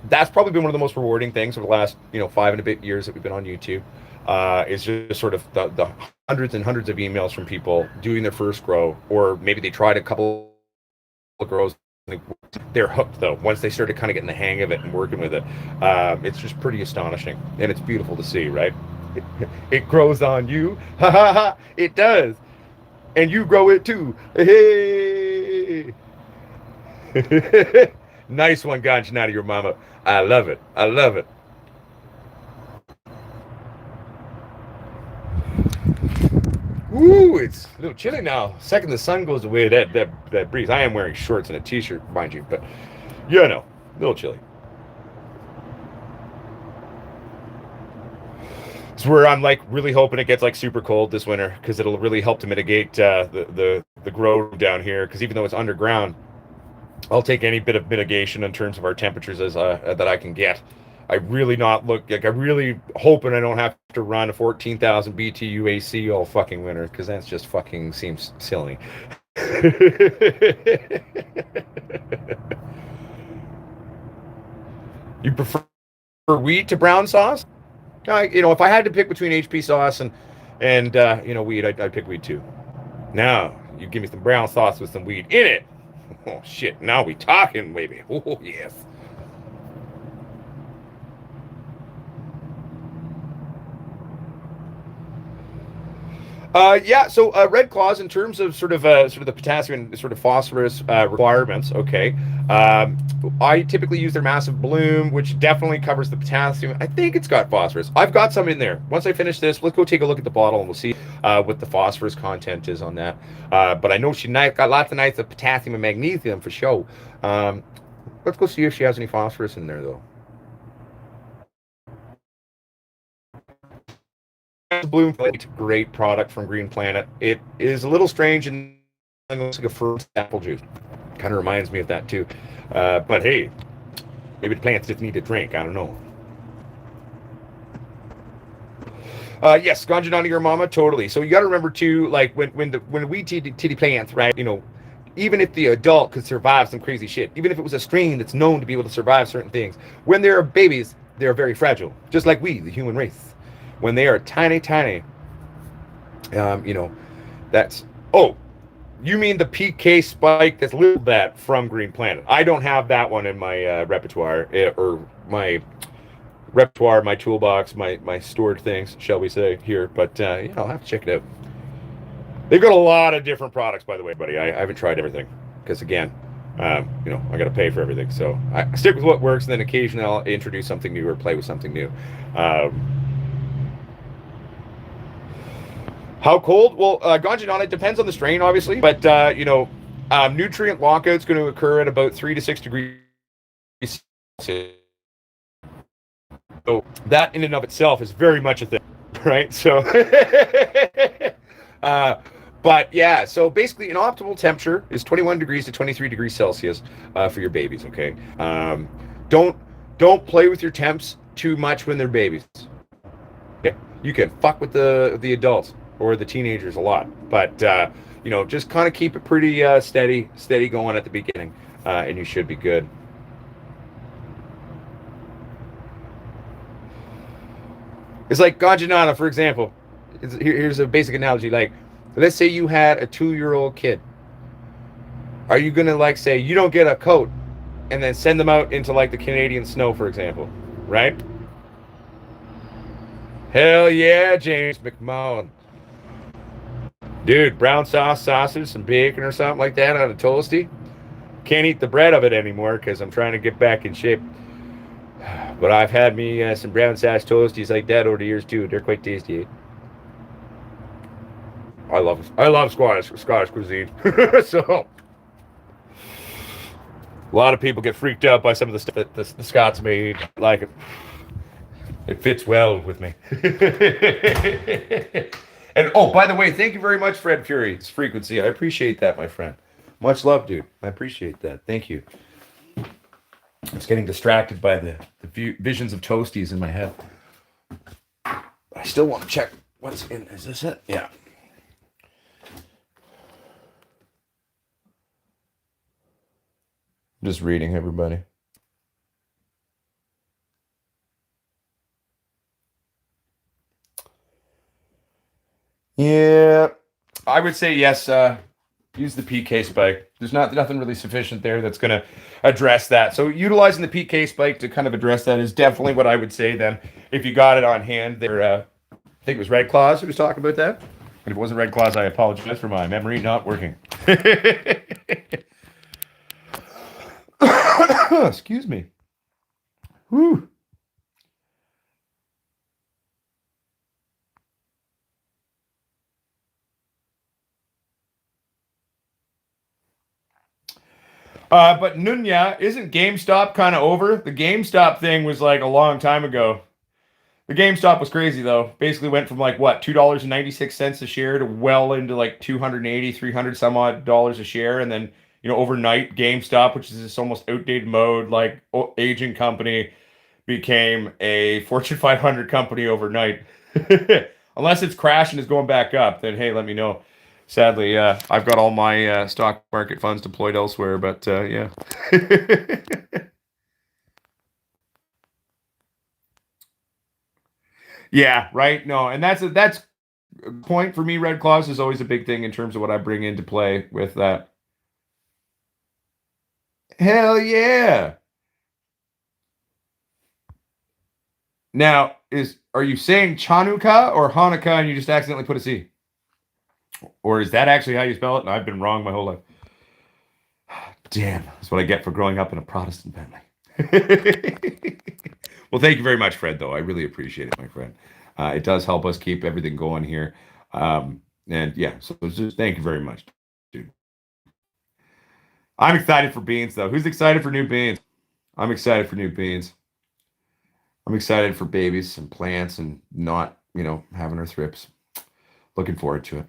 [SPEAKER 1] that's probably been one of the most rewarding things over the last, 5 and a bit years that we've been on YouTube. It's just sort of the hundreds and hundreds of emails from people doing their first grow, or maybe they tried a couple of grows. They're hooked though. Once they started kind of getting the hang of it and working with it, it's just pretty astonishing, and it's beautiful to see. Right? It grows on you. Ha ha ha! It does, and you grow it too. Hey! Nice one, Ganchin, out of your mama. I love it. I love it. Woo, it's a little chilly now. Second the sun goes away, that breeze. I am wearing shorts and a t-shirt, mind you, but you know, a little chilly. It's where I'm like really hoping it gets like super cold this winter because it'll really help to mitigate the grow down here. Because even though it's underground, I'll take any bit of mitigation in terms of our temperatures as that I can get. I really not look like I'm really hoping I don't have to run a 14,000 BTU AC all fucking winter because that's just fucking seems silly. You prefer wheat to brown sauce? If I had to pick between HP sauce and wheat, I'd pick wheat too. Now you give me some brown sauce with some wheat in it. Oh shit! Now we talking, baby. Oh yes. Yeah, so Red Claws, in terms of sort of the potassium and sort of phosphorus requirements, okay. Um, I typically use their massive bloom, which definitely covers the potassium. I think it's got phosphorus. I've got some in there. Once I finish this, let's go take a look at the bottle and we'll see what the phosphorus content is on that. But I know she got lots of nights of potassium and magnesium for sure. Let's go see if she has any phosphorus in there, though. Bloom Plate, great product from Green Planet. It is a little strange and looks like a first apple juice. Kind of reminds me of that too. But hey, maybe the plants just need a drink. I don't know. Yes, ganja nani your mama, totally. So you got to remember too, like when we titty plants, right? Even if the adult could survive some crazy shit, even if it was a strain that's known to be able to survive certain things, when they're babies, they're very fragile, just like we, the human race. When they are tiny, tiny, um, you know, that's oh, you mean the PK spike that's little that from Green Planet? I don't have that one in my repertoire or my repertoire, my toolbox, my stored things, shall we say here? But yeah, I'll have to check it out. They've got a lot of different products, by the way, buddy. I haven't tried everything because again, I got to pay for everything. So I stick with what works, and then occasionally I'll introduce something new or play with something new. How cold? Well, ganja on it depends on the strain, obviously, but nutrient lockout's going to occur at about 3 to 6 degrees Celsius. So that in and of itself is very much a thing, right? So, but yeah, so basically, an optimal temperature is 21 degrees to 23 degrees Celsius for your babies. Okay, don't don't play with your temps too much when they're babies. Okay? You can fuck with the adults or the teenagers a lot, but just kind of keep it pretty steady going at the beginning, and you should be good. It's like Gajanana, for example. Here's a basic analogy. Like, let's say you had a 2-year-old kid. Are you gonna like say you don't get a coat and then send them out into like the Canadian snow, for example, right? Hell yeah, James McMahon. Dude, brown sauce, sausage, some bacon or something like that on a toasty. Can't eat the bread of it anymore because I'm trying to get back in shape. But I've had me some brown sauce toasties like that over the years too. They're quite tasty. I love Scottish cuisine. So a lot of people get freaked out by some of the stuff that the Scots made. Like it fits well with me. And oh, by the way, thank you very much, Fred Fury. It's frequency. I appreciate that, my friend. Much love, dude. I appreciate that. Thank you. I was getting distracted by the visions of toasties in my head. I still want to check what's in. Is this it? Yeah. Just reading, everybody. would say yes. Use the PK spike. There's nothing really sufficient there that's going to address that. So utilizing the PK spike to kind of address that is definitely what I would say. Then, if you got it on hand, there. I think it was Red Claws who was talking about that. And if it wasn't Red Claws, I apologize for my memory not working. Excuse me. Whew. But Nunya, isn't GameStop kind of over? The GameStop thing was like a long time ago. The GameStop was crazy though. Basically went from like what, $2.96 a share to well into like 280, 300 some odd dollars a share. And then, overnight GameStop, which is this almost outdated mode, like aging company, became a Fortune 500 company overnight. Unless it's crashing and is going back up, then hey, let me know. Sadly, I've got all my stock market funds deployed elsewhere, but yeah. Yeah, right. No, and that's a point for me. Red Claws is always a big thing in terms of what I bring into play with that. Hell yeah! Now, are you saying Chanukah or Hanukkah and you just accidentally put a C? Or is that actually how you spell it? And I've been wrong my whole life. Damn, that's what I get for growing up in a Protestant family. Well, thank you very much, Fred, though. I really appreciate it, my friend. It does help us keep everything going here. And yeah, so just thank you very much, dude. I'm excited for beans, though. Who's excited for new beans? I'm excited for new beans. I'm excited for babies and plants and not, having our thrips. Looking forward to it.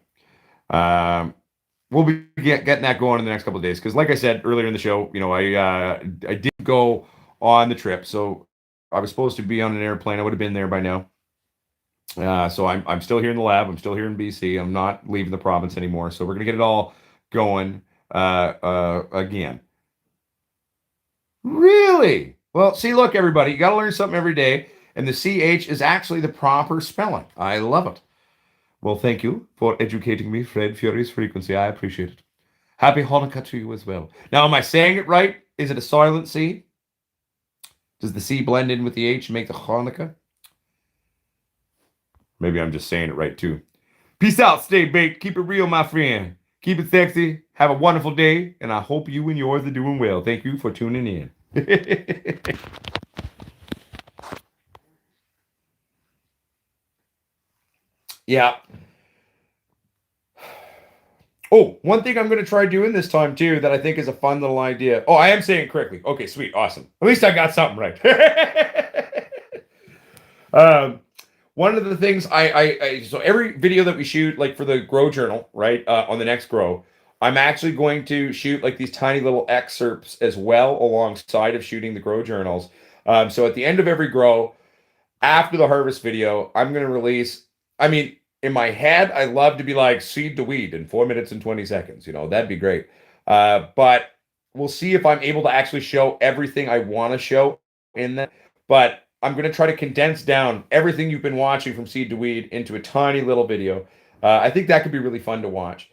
[SPEAKER 1] We'll be getting that going in the next couple of days because, like I said earlier in the show, I did go on the trip, so I was supposed to be on an airplane. I would have been there by now. So I'm still here in the lab. I'm still here in BC. I'm not leaving the province anymore. So we're gonna get it all going again. Really? Well, see, look, everybody, you got to learn something every day, and the CH is actually the proper spelling. I love it. Well, thank you for educating me, Fred Furious Frequency. I appreciate it. Happy Hanukkah to you as well. Now, am I saying it right? Is it a silent C? Does the C blend in with the H and make the Hanukkah? Maybe I'm just saying it right, too. Peace out, stay baked. Keep it real, my friend. Keep it sexy. Have a wonderful day, and I hope you and yours are doing well. Thank you for tuning in. Yeah. Oh, one thing I'm going to try doing this time too that I think is a fun little idea. Oh, I am saying it correctly. Okay, sweet, awesome. At least I got something right. One of the things so every video that we shoot, like for the Grow Journal, right, on the next Grow, I'm actually going to shoot like these tiny little excerpts as well alongside of shooting the Grow Journals. So at the end of every Grow, after the harvest video, I'm going to release, I mean, in my head, I love to be like seed the weed in 4 minutes and 20 seconds. That'd be great. But we'll see if I'm able to actually show everything I want to show in that. But I'm going to try to condense down everything you've been watching from seed to weed into a tiny little video. I think that could be really fun to watch.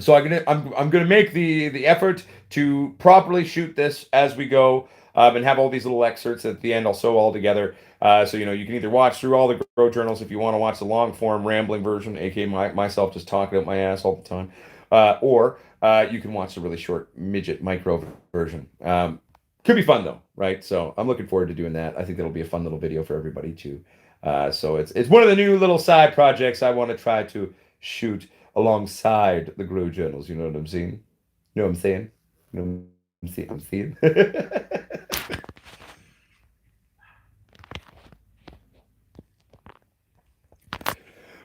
[SPEAKER 1] So I'm gonna make the effort to properly shoot this as we go, and have all these little excerpts at the end. I'll sew all together. So you can either watch through all the Grow Journals if you want to watch the long form rambling version, aka myself just talking out my ass all the time, or you can watch the really short midget micro version. Could be fun though, right? So I'm looking forward to doing that. I think that'll be a fun little video for everybody too. So it's one of the new little side projects I want to try to shoot alongside the Grow Journals. You know what I'm saying? You know what I'm saying? You know what I'm saying?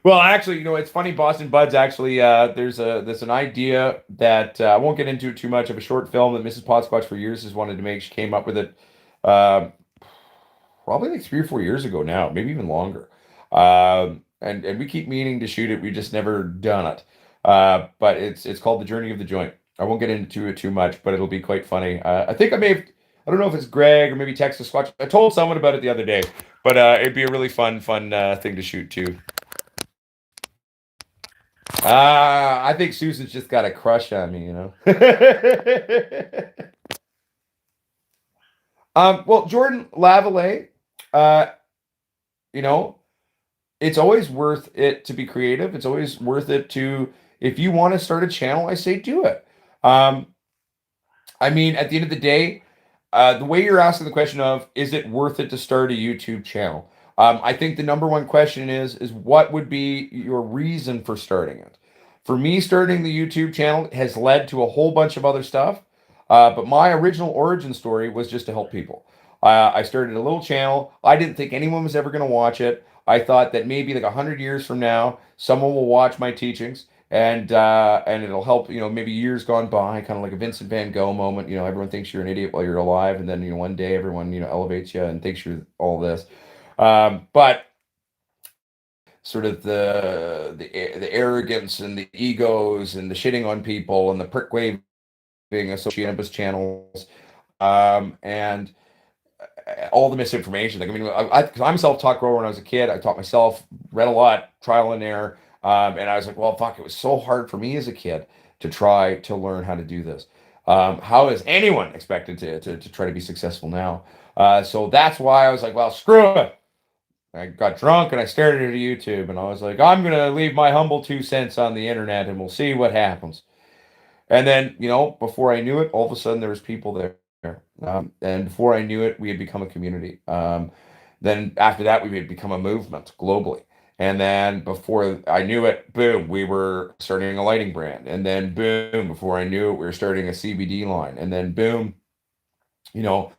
[SPEAKER 1] Well, actually, it's funny. Boston Buds actually, there's an idea that I won't get into too much of a short film that Mrs. Potsquatch for years has wanted to make. She came up with it probably like 3 or 4 years ago now, maybe even longer. And we keep meaning to shoot it. We just never done it. But it's called The Journey of the Joint. I won't get into it too much, but it'll be quite funny. I think I don't know if it's Greg or maybe Texas Squatch. I told someone about it the other day, but it'd be a really fun thing to shoot too.
[SPEAKER 2] I think Susan's just got a crush on me, you know. Well, Jordan Lavallee, uh, you know, it's always worth it to be creative. It's always worth it to, if you want to start a channel, I say do it. Um, I mean, at the end of the day, the way you're asking the question of, is it worth it to start a YouTube channel? I think the number one question is what would be your reason for starting it? For me, starting the YouTube channel has led to a whole bunch of other stuff, but my original origin story was just to help people. I started a little channel. I didn't think anyone was ever going to watch it. I thought that maybe like 100 years from now, someone will watch my teachings and it'll help, maybe years gone by, kind of like a Vincent Van Gogh moment. Everyone thinks you're an idiot while you're alive, and then one day everyone elevates you and thinks you're all this. But sort of the arrogance and the egos and the shitting on people and the prick waving associated Cannabis channels, and all the misinformation. Like, I mean, cause I'm a self-taught grower when I was a kid. I taught myself, read a lot, trial and error. And I was like, well, fuck, it was so hard for me as a kid to try to learn how to do this. How is anyone expected to try to be successful now? So that's why I was like, well, screw it. I got drunk and I started at YouTube and I was like, I'm going to leave my humble 2 cents on the internet and we'll see what happens. And then, before I knew it, all of a sudden there was people there. And before I knew it, we had become a community. Then after that, we had become a movement globally. And then before I knew it, boom, we were starting a lighting brand. And then boom, before I knew it, we were starting a CBD line. And then boom, you know,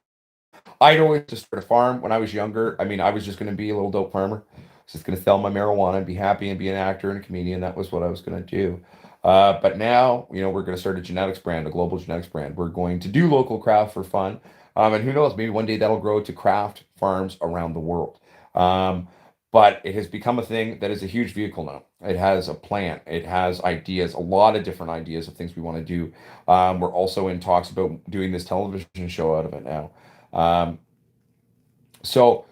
[SPEAKER 2] I'd always just start a farm when I was younger. I mean, I was just going to be a little dope farmer. I was just going to sell my marijuana and be happy and be an actor and a comedian. That was what I was going to do. But now, we're going to start a genetics brand, a global genetics brand. We're going to do local craft for fun. And who knows, maybe one day that'll grow to craft farms around the world. But it has become a thing that is a huge vehicle now. It has a plan. It has ideas, a lot of different ideas of things we want to do. We're also in talks about doing this television show out of it now. Um, so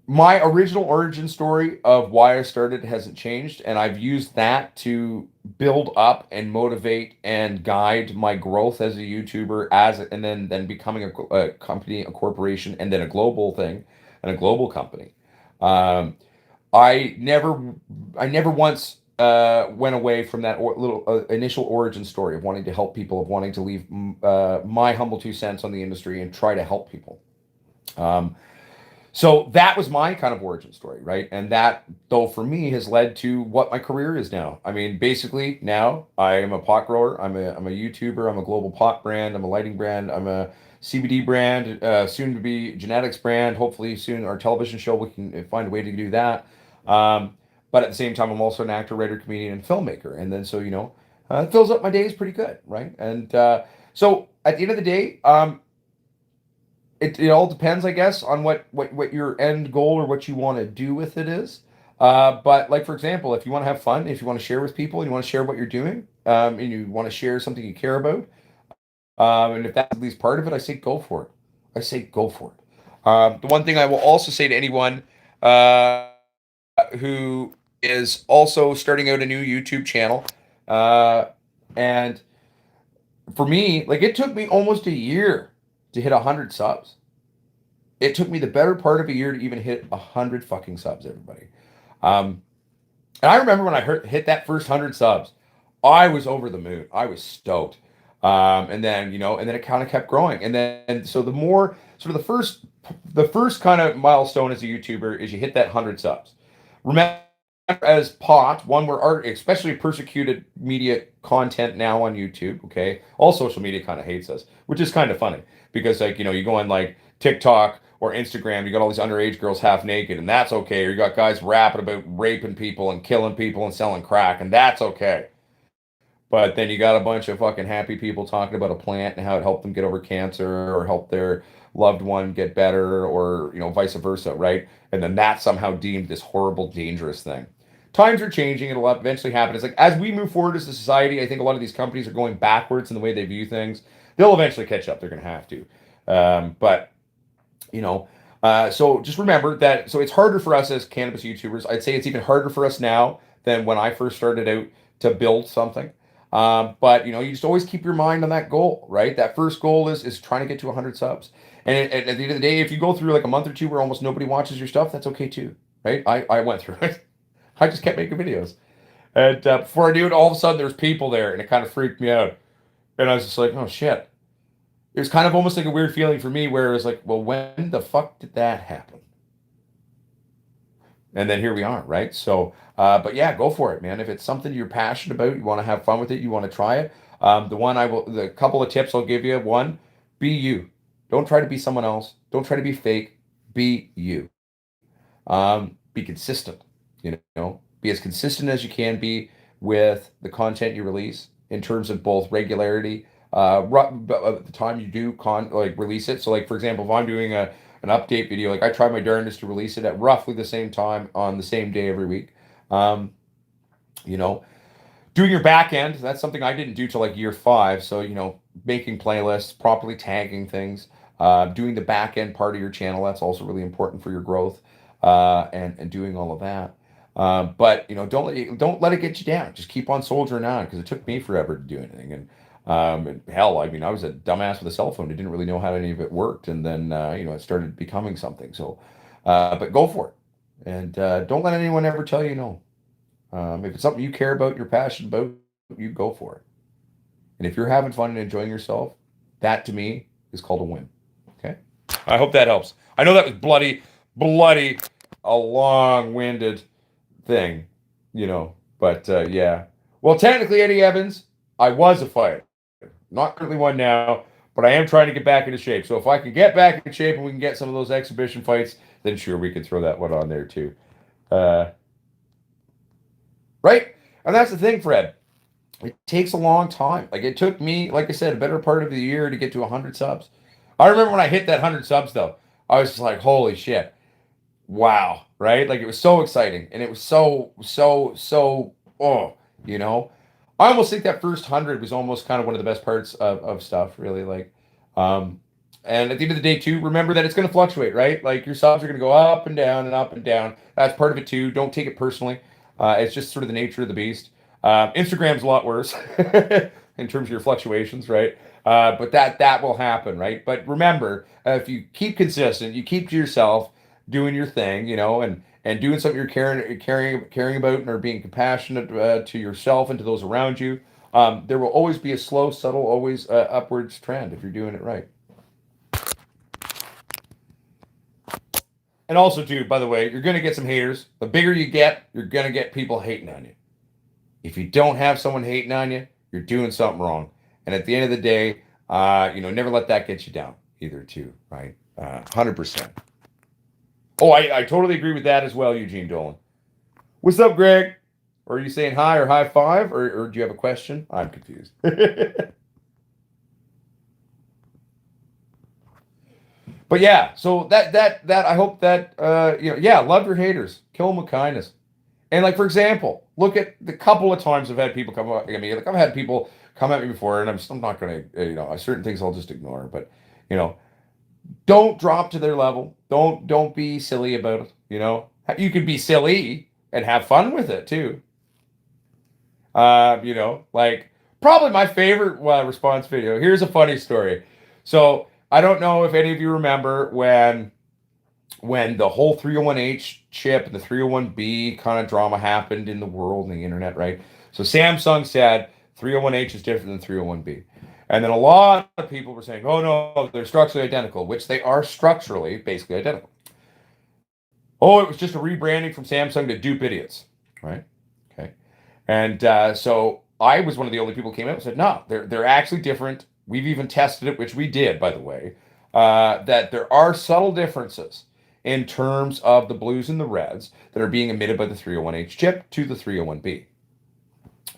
[SPEAKER 2] my original origin story of why I started hasn't changed, and I've used that to build up and motivate and guide my growth as a YouTuber, and then becoming a company, a corporation, and then a global thing, and a global company. Um, I never, I never once went away from that little initial origin story of wanting to help people, of wanting to leave my humble 2 cents on the industry and try to help people. Um, so that was my kind of origin story, right? And that, though, for me, has led to what my career is now. I mean, basically, now I am a pot grower. I'm a YouTuber. I'm a global pot brand. I'm a lighting brand. I'm a CBD brand. Soon to be genetics brand. Hopefully, soon our television show we can find a way to do that. But at the same time, I'm also an actor, writer, comedian, and filmmaker. And then it fills up my days pretty good, right? And so at the end of the day, it all depends, I guess, on what your end goal or what you want to do with it is. But like, for example, if you want to have fun, if you want to share with people, and you want to share what you're doing, and you want to share something you care about, and if that's at least part of it, I say go for it. I say go for it. The one thing I will also say to anyone who is also starting out a new YouTube channel, and for me, like, it took me almost a year to hit 100 subs. It took me the better part of a year to even hit 100 fucking subs, everybody. Um, and I remember when I hit that first 100 subs, I was over the moon. I was stoked. And then it kind of kept growing. And then so the more sort of the first kind of milestone as a YouTuber is you hit that 100 subs. Remember, as pot, one where art, especially persecuted media content now on YouTube, okay? All social media kind of hates us, which is kind of funny because, like, you go on like TikTok or Instagram, you got all these underage girls half naked, and that's okay. Or you got guys rapping about raping people and killing people and selling crack, and that's okay. But then you got a bunch of fucking happy people talking about a plant and how it helped them get over cancer or help their loved one get better, or vice versa, right? And then that's somehow deemed this horrible, dangerous thing. Times are changing. It'll eventually happen. It's like, as we move forward as a society, I think a lot of these companies are going backwards in the way they view things. They'll eventually catch up. They're going to have to. But you know so just remember that. So it's harder for us as cannabis YouTubers. I'd say it's even harder for us now than when I first started out to build something. But you just always keep your mind on that goal, right? That first goal is trying to get to 100 subs. And at the end of the day, if you go through like a month or two where almost nobody watches your stuff, that's okay too, right? I went through it. I just kept making videos. And before I knew it, all of a sudden there's people there, and it kind of freaked me out. And I was just like, oh shit. It was kind of almost like a weird feeling for me where it was like, well, when the fuck did that happen? And then here we are, right? So, but yeah, go for it, man. If it's something you're passionate about, you want to have fun with it, you want to try it. The couple of tips I'll give you. One, be you. Don't try to be someone else. Don't try to be fake. Be you. Be consistent. Be as consistent as you can be with the content you release in terms of both regularity. At the time you do release it. So, like for example, if I'm doing an update video, like I try my darndest to release it at roughly the same time on the same day every week. You know, Doing your back end, that's something I didn't do till like year 5. So, making playlists, properly tagging things, doing the back end part of your channel, that's also really important for your growth, and doing all of that. But don't let it get you down. Just keep on soldiering on, because it took me forever to do anything. And hell, I mean, I was a dumbass with a cell phone who didn't really know how any of it worked, and then it started becoming something. So, but go for it, and don't let anyone ever tell you no. If it's something you care about, you're passionate about, you go for it. And if you're having fun and enjoying yourself, that to me is called a win. Okay? I hope that helps. I know that was bloody, a long-winded thing, but yeah. Well, technically, Eddie Evans, I was a fighter. Not currently one now, but I am trying to get back into shape. So if I can get back in shape and we can get some of those exhibition fights, then sure, we can throw that one on there too. Right? And that's the thing, Fred. It takes a long time. Like it took me, like I said, a better part of the year to get to 100 subs. I remember when I hit that 100 subs, though, I was just like, holy shit. Wow. Right? Like it was so exciting. And it was oh, I almost think that first 100 was almost kind of one of the best parts of stuff, really. And at the end of the day, too, remember that it's going to fluctuate, right? Like your subs are going to go up and down and up and down. That's part of it, too. Don't take it personally. It's just sort of the nature of the beast. Instagram's a lot worse in terms of your fluctuations, right? But that will happen, right? But remember, if you keep consistent, you keep to yourself, doing your thing, and doing something you're caring about, and are being compassionate to yourself and to those around you. There will always be a slow, subtle, always upwards trend if you're doing it right. And also, too, by the way, you're going to get some haters. The bigger you get, you're going to get people hating on you. If you don't have someone hating on you, you're doing something wrong. And at the end of the day, never let that get you down either, too, right? 100%. Oh, I totally agree with that as well, Eugene Dolan. What's up, Greg? Are you saying hi or high five, or do you have a question? I'm confused. But yeah, so that I hope that love your haters, kill them with kindness. And like for example, look at the couple of times I've had people come up at me. Like I've had people come at me before, and I'm not gonna certain things I'll just ignore. But don't drop to their level. Don't be silly about it. You can be silly and have fun with it too. Like probably my favorite response video. Here's a funny story. So I don't know if any of you remember when the whole 301H chip and the 301B kind of drama happened in the world and the internet, right? So Samsung said 301H is different than 301B. And then a lot of people were saying, oh no, they're structurally identical, which they are structurally basically identical. Oh, it was just a rebranding from Samsung to dupe idiots, right? Okay. And so I was one of the only people who came out and said, no, they're actually different. We've even tested it, which we did, by the way, that there are subtle differences in terms of the blues and the reds that are being emitted by the 301H chip to the 301B.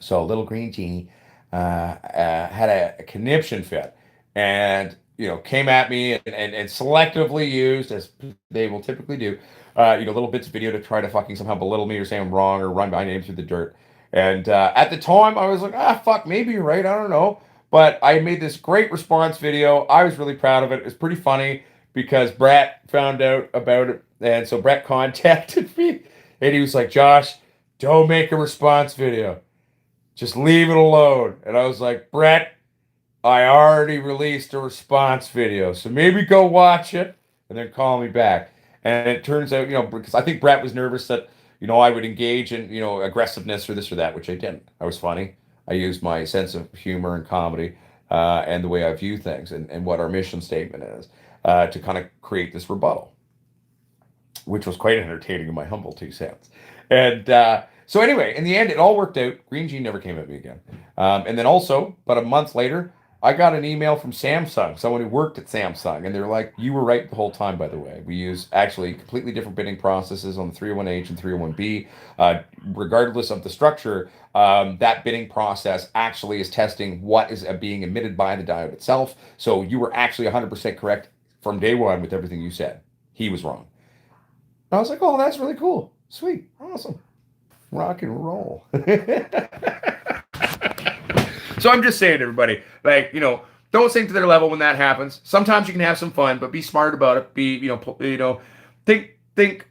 [SPEAKER 2] So little green genie had a conniption fit, and came at me and selectively used, as they will typically do, little bits of video to try to fucking somehow belittle me or say I'm wrong or run my name through the dirt. And at the time, I was like, fuck, maybe you're right. I don't know. But I made this great response video. I was really proud of it. It was pretty funny because Brett found out about it. And so Brett contacted me and he was like, Josh, don't make a response video. Just leave it alone. And I was like, Brett, I already released a response video, so maybe go watch it and then call me back. And it turns out, because I think Brett was nervous that, I would engage in, aggressiveness or this or that, which I didn't. I was funny. I used my sense of humor and comedy and the way I view things and what our mission statement is to kind of create this rebuttal, which was quite entertaining in my humble 2 cents. And so anyway, in the end, it all worked out. Green Gene never came at me again. And then also, about a month later, I got an email from Samsung, someone who worked at Samsung, and they're like, you were right the whole time, by the way. We use actually completely different bidding processes on the 301H and 301B. Regardless of the structure, that bidding process actually is testing what is being emitted by the diode itself. So you were actually 100% correct from day one with everything you said. He was wrong. And I was like, oh, that's really cool. Sweet. Awesome. Rock and roll. So I'm just saying, everybody, don't sink to their level when that happens. Sometimes you can have some fun, but be smart about it. Think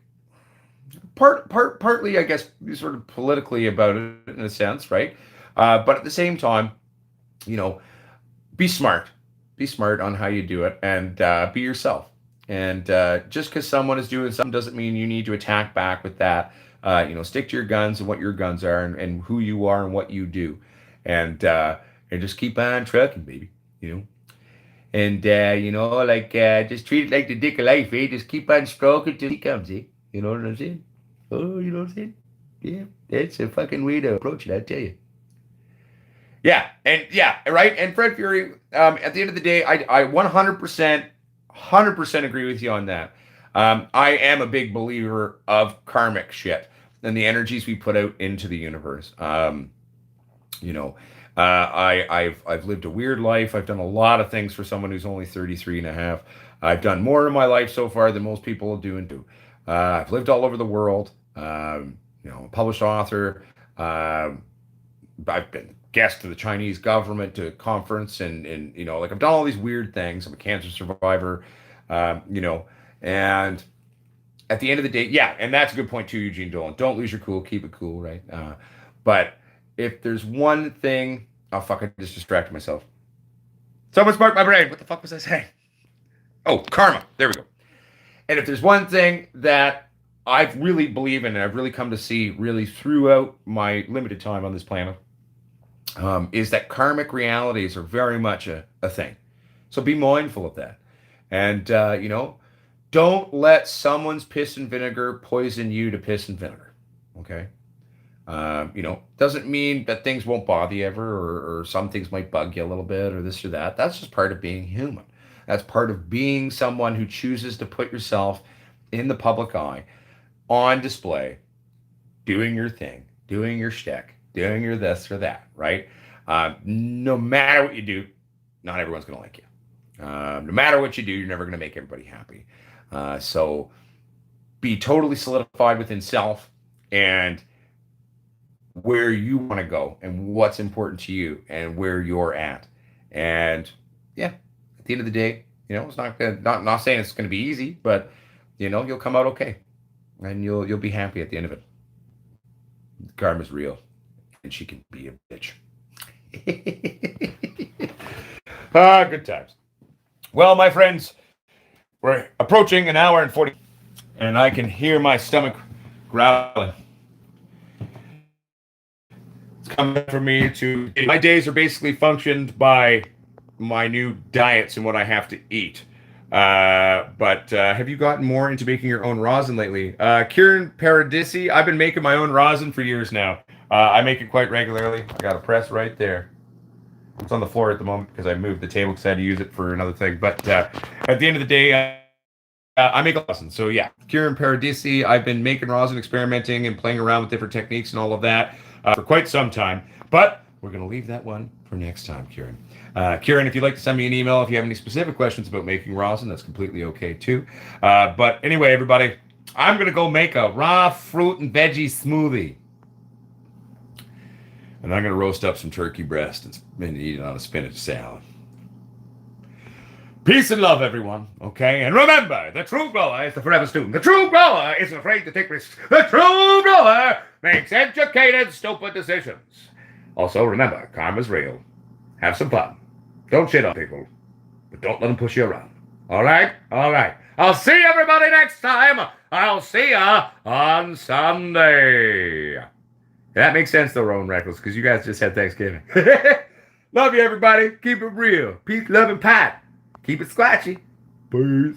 [SPEAKER 2] partly, I guess, sort of politically about it in a sense, right? But at the same time, be smart. Be smart on how you do it, and be yourself. And just because someone is doing something doesn't mean you need to attack back with that. Stick to your guns and what your guns are and who you are and what you do. And just keep on trucking, baby, And, just treat it like the dick of life, eh? Just keep on stroking till he comes, eh? You know what I'm saying? Oh, you know what I'm saying? Yeah, that's a fucking way to approach it, I tell you. Yeah, right? And Fred Fury, at the end of the day, I 100% agree with you on that. I am a big believer of karmic shit and the energies we put out into the universe. I've lived a weird life. I've done a lot of things for someone who's only 33 and a half. I've done more in my life so far than most people will do and do. I've lived all over the world. A published author. I've been guest to the Chinese government, to a conference, and I've done all these weird things. I'm a cancer survivor, and at the end of the day, yeah, and that's a good point too, Eugene Dolan. Don't lose your cool, keep it cool, right? But if there's one thing, oh fuck, I just distracted myself. Someone sparked my brain. What the fuck was I saying? Oh, karma. There we go. And if there's one thing that I've really believed in and I've really come to see really throughout my limited time on this planet, is that karmic realities are very much a thing. So be mindful of that. And, don't let someone's piss and vinegar poison you to piss and vinegar. Okay? Doesn't mean that things won't bother you ever, or some things might bug you a little bit, or this or that. That's just part of being human. That's part of being someone who chooses to put yourself in the public eye, on display, doing your thing, doing your shtick, doing your this or that, right? No matter what you do, not everyone's going to like you. No matter what you do, you're never going to make everybody happy. So be totally solidified within self and where you want to go and what's important to you and where you're at. And yeah, at the end of the day, it's not saying it's going to be easy, but you'll come out okay, and you'll be happy at the end of it. Karma's real, and she can be a bitch. Good times. Well, my friends, we're approaching an hour and 40, and I can hear my stomach growling. It's coming for me to. My days are basically functioned by my new diets and what I have to eat. But have you gotten more into making your own rosin lately? Kieran Paradisi, I've been making my own rosin for years now. I make it quite regularly. I got a press right there. It's on the floor at the moment because I moved the table because I had to use it for another thing. But at the end of the day, I make a rosin. So yeah, Kieran Paradisi, I've been making rosin, experimenting and playing around with different techniques and all of that for quite some time. But we're going to leave that one for next time, Kieran. Kieran, if you'd like to send me an email if you have any specific questions about making rosin, that's completely okay too. But anyway, everybody, I'm going to go make a raw fruit and veggie smoothie. And I'm going to roast up some turkey breast and eat it on a spinach salad. Peace and love, everyone. Okay? And remember, the true grower is the forever student. The true grower isn't afraid to take risks. The true grower
[SPEAKER 1] makes educated, stupid decisions. Also, remember, karma's real. Have some fun. Don't shit on people, but don't let them push you around. All right? All right. I'll see everybody next time. I'll see ya on Sunday. That makes sense, though, Rowan Reckles, because you guys just had Thanksgiving. Love you, everybody. Keep it real. Peace, love, and pat. Keep it squatchy. Peace.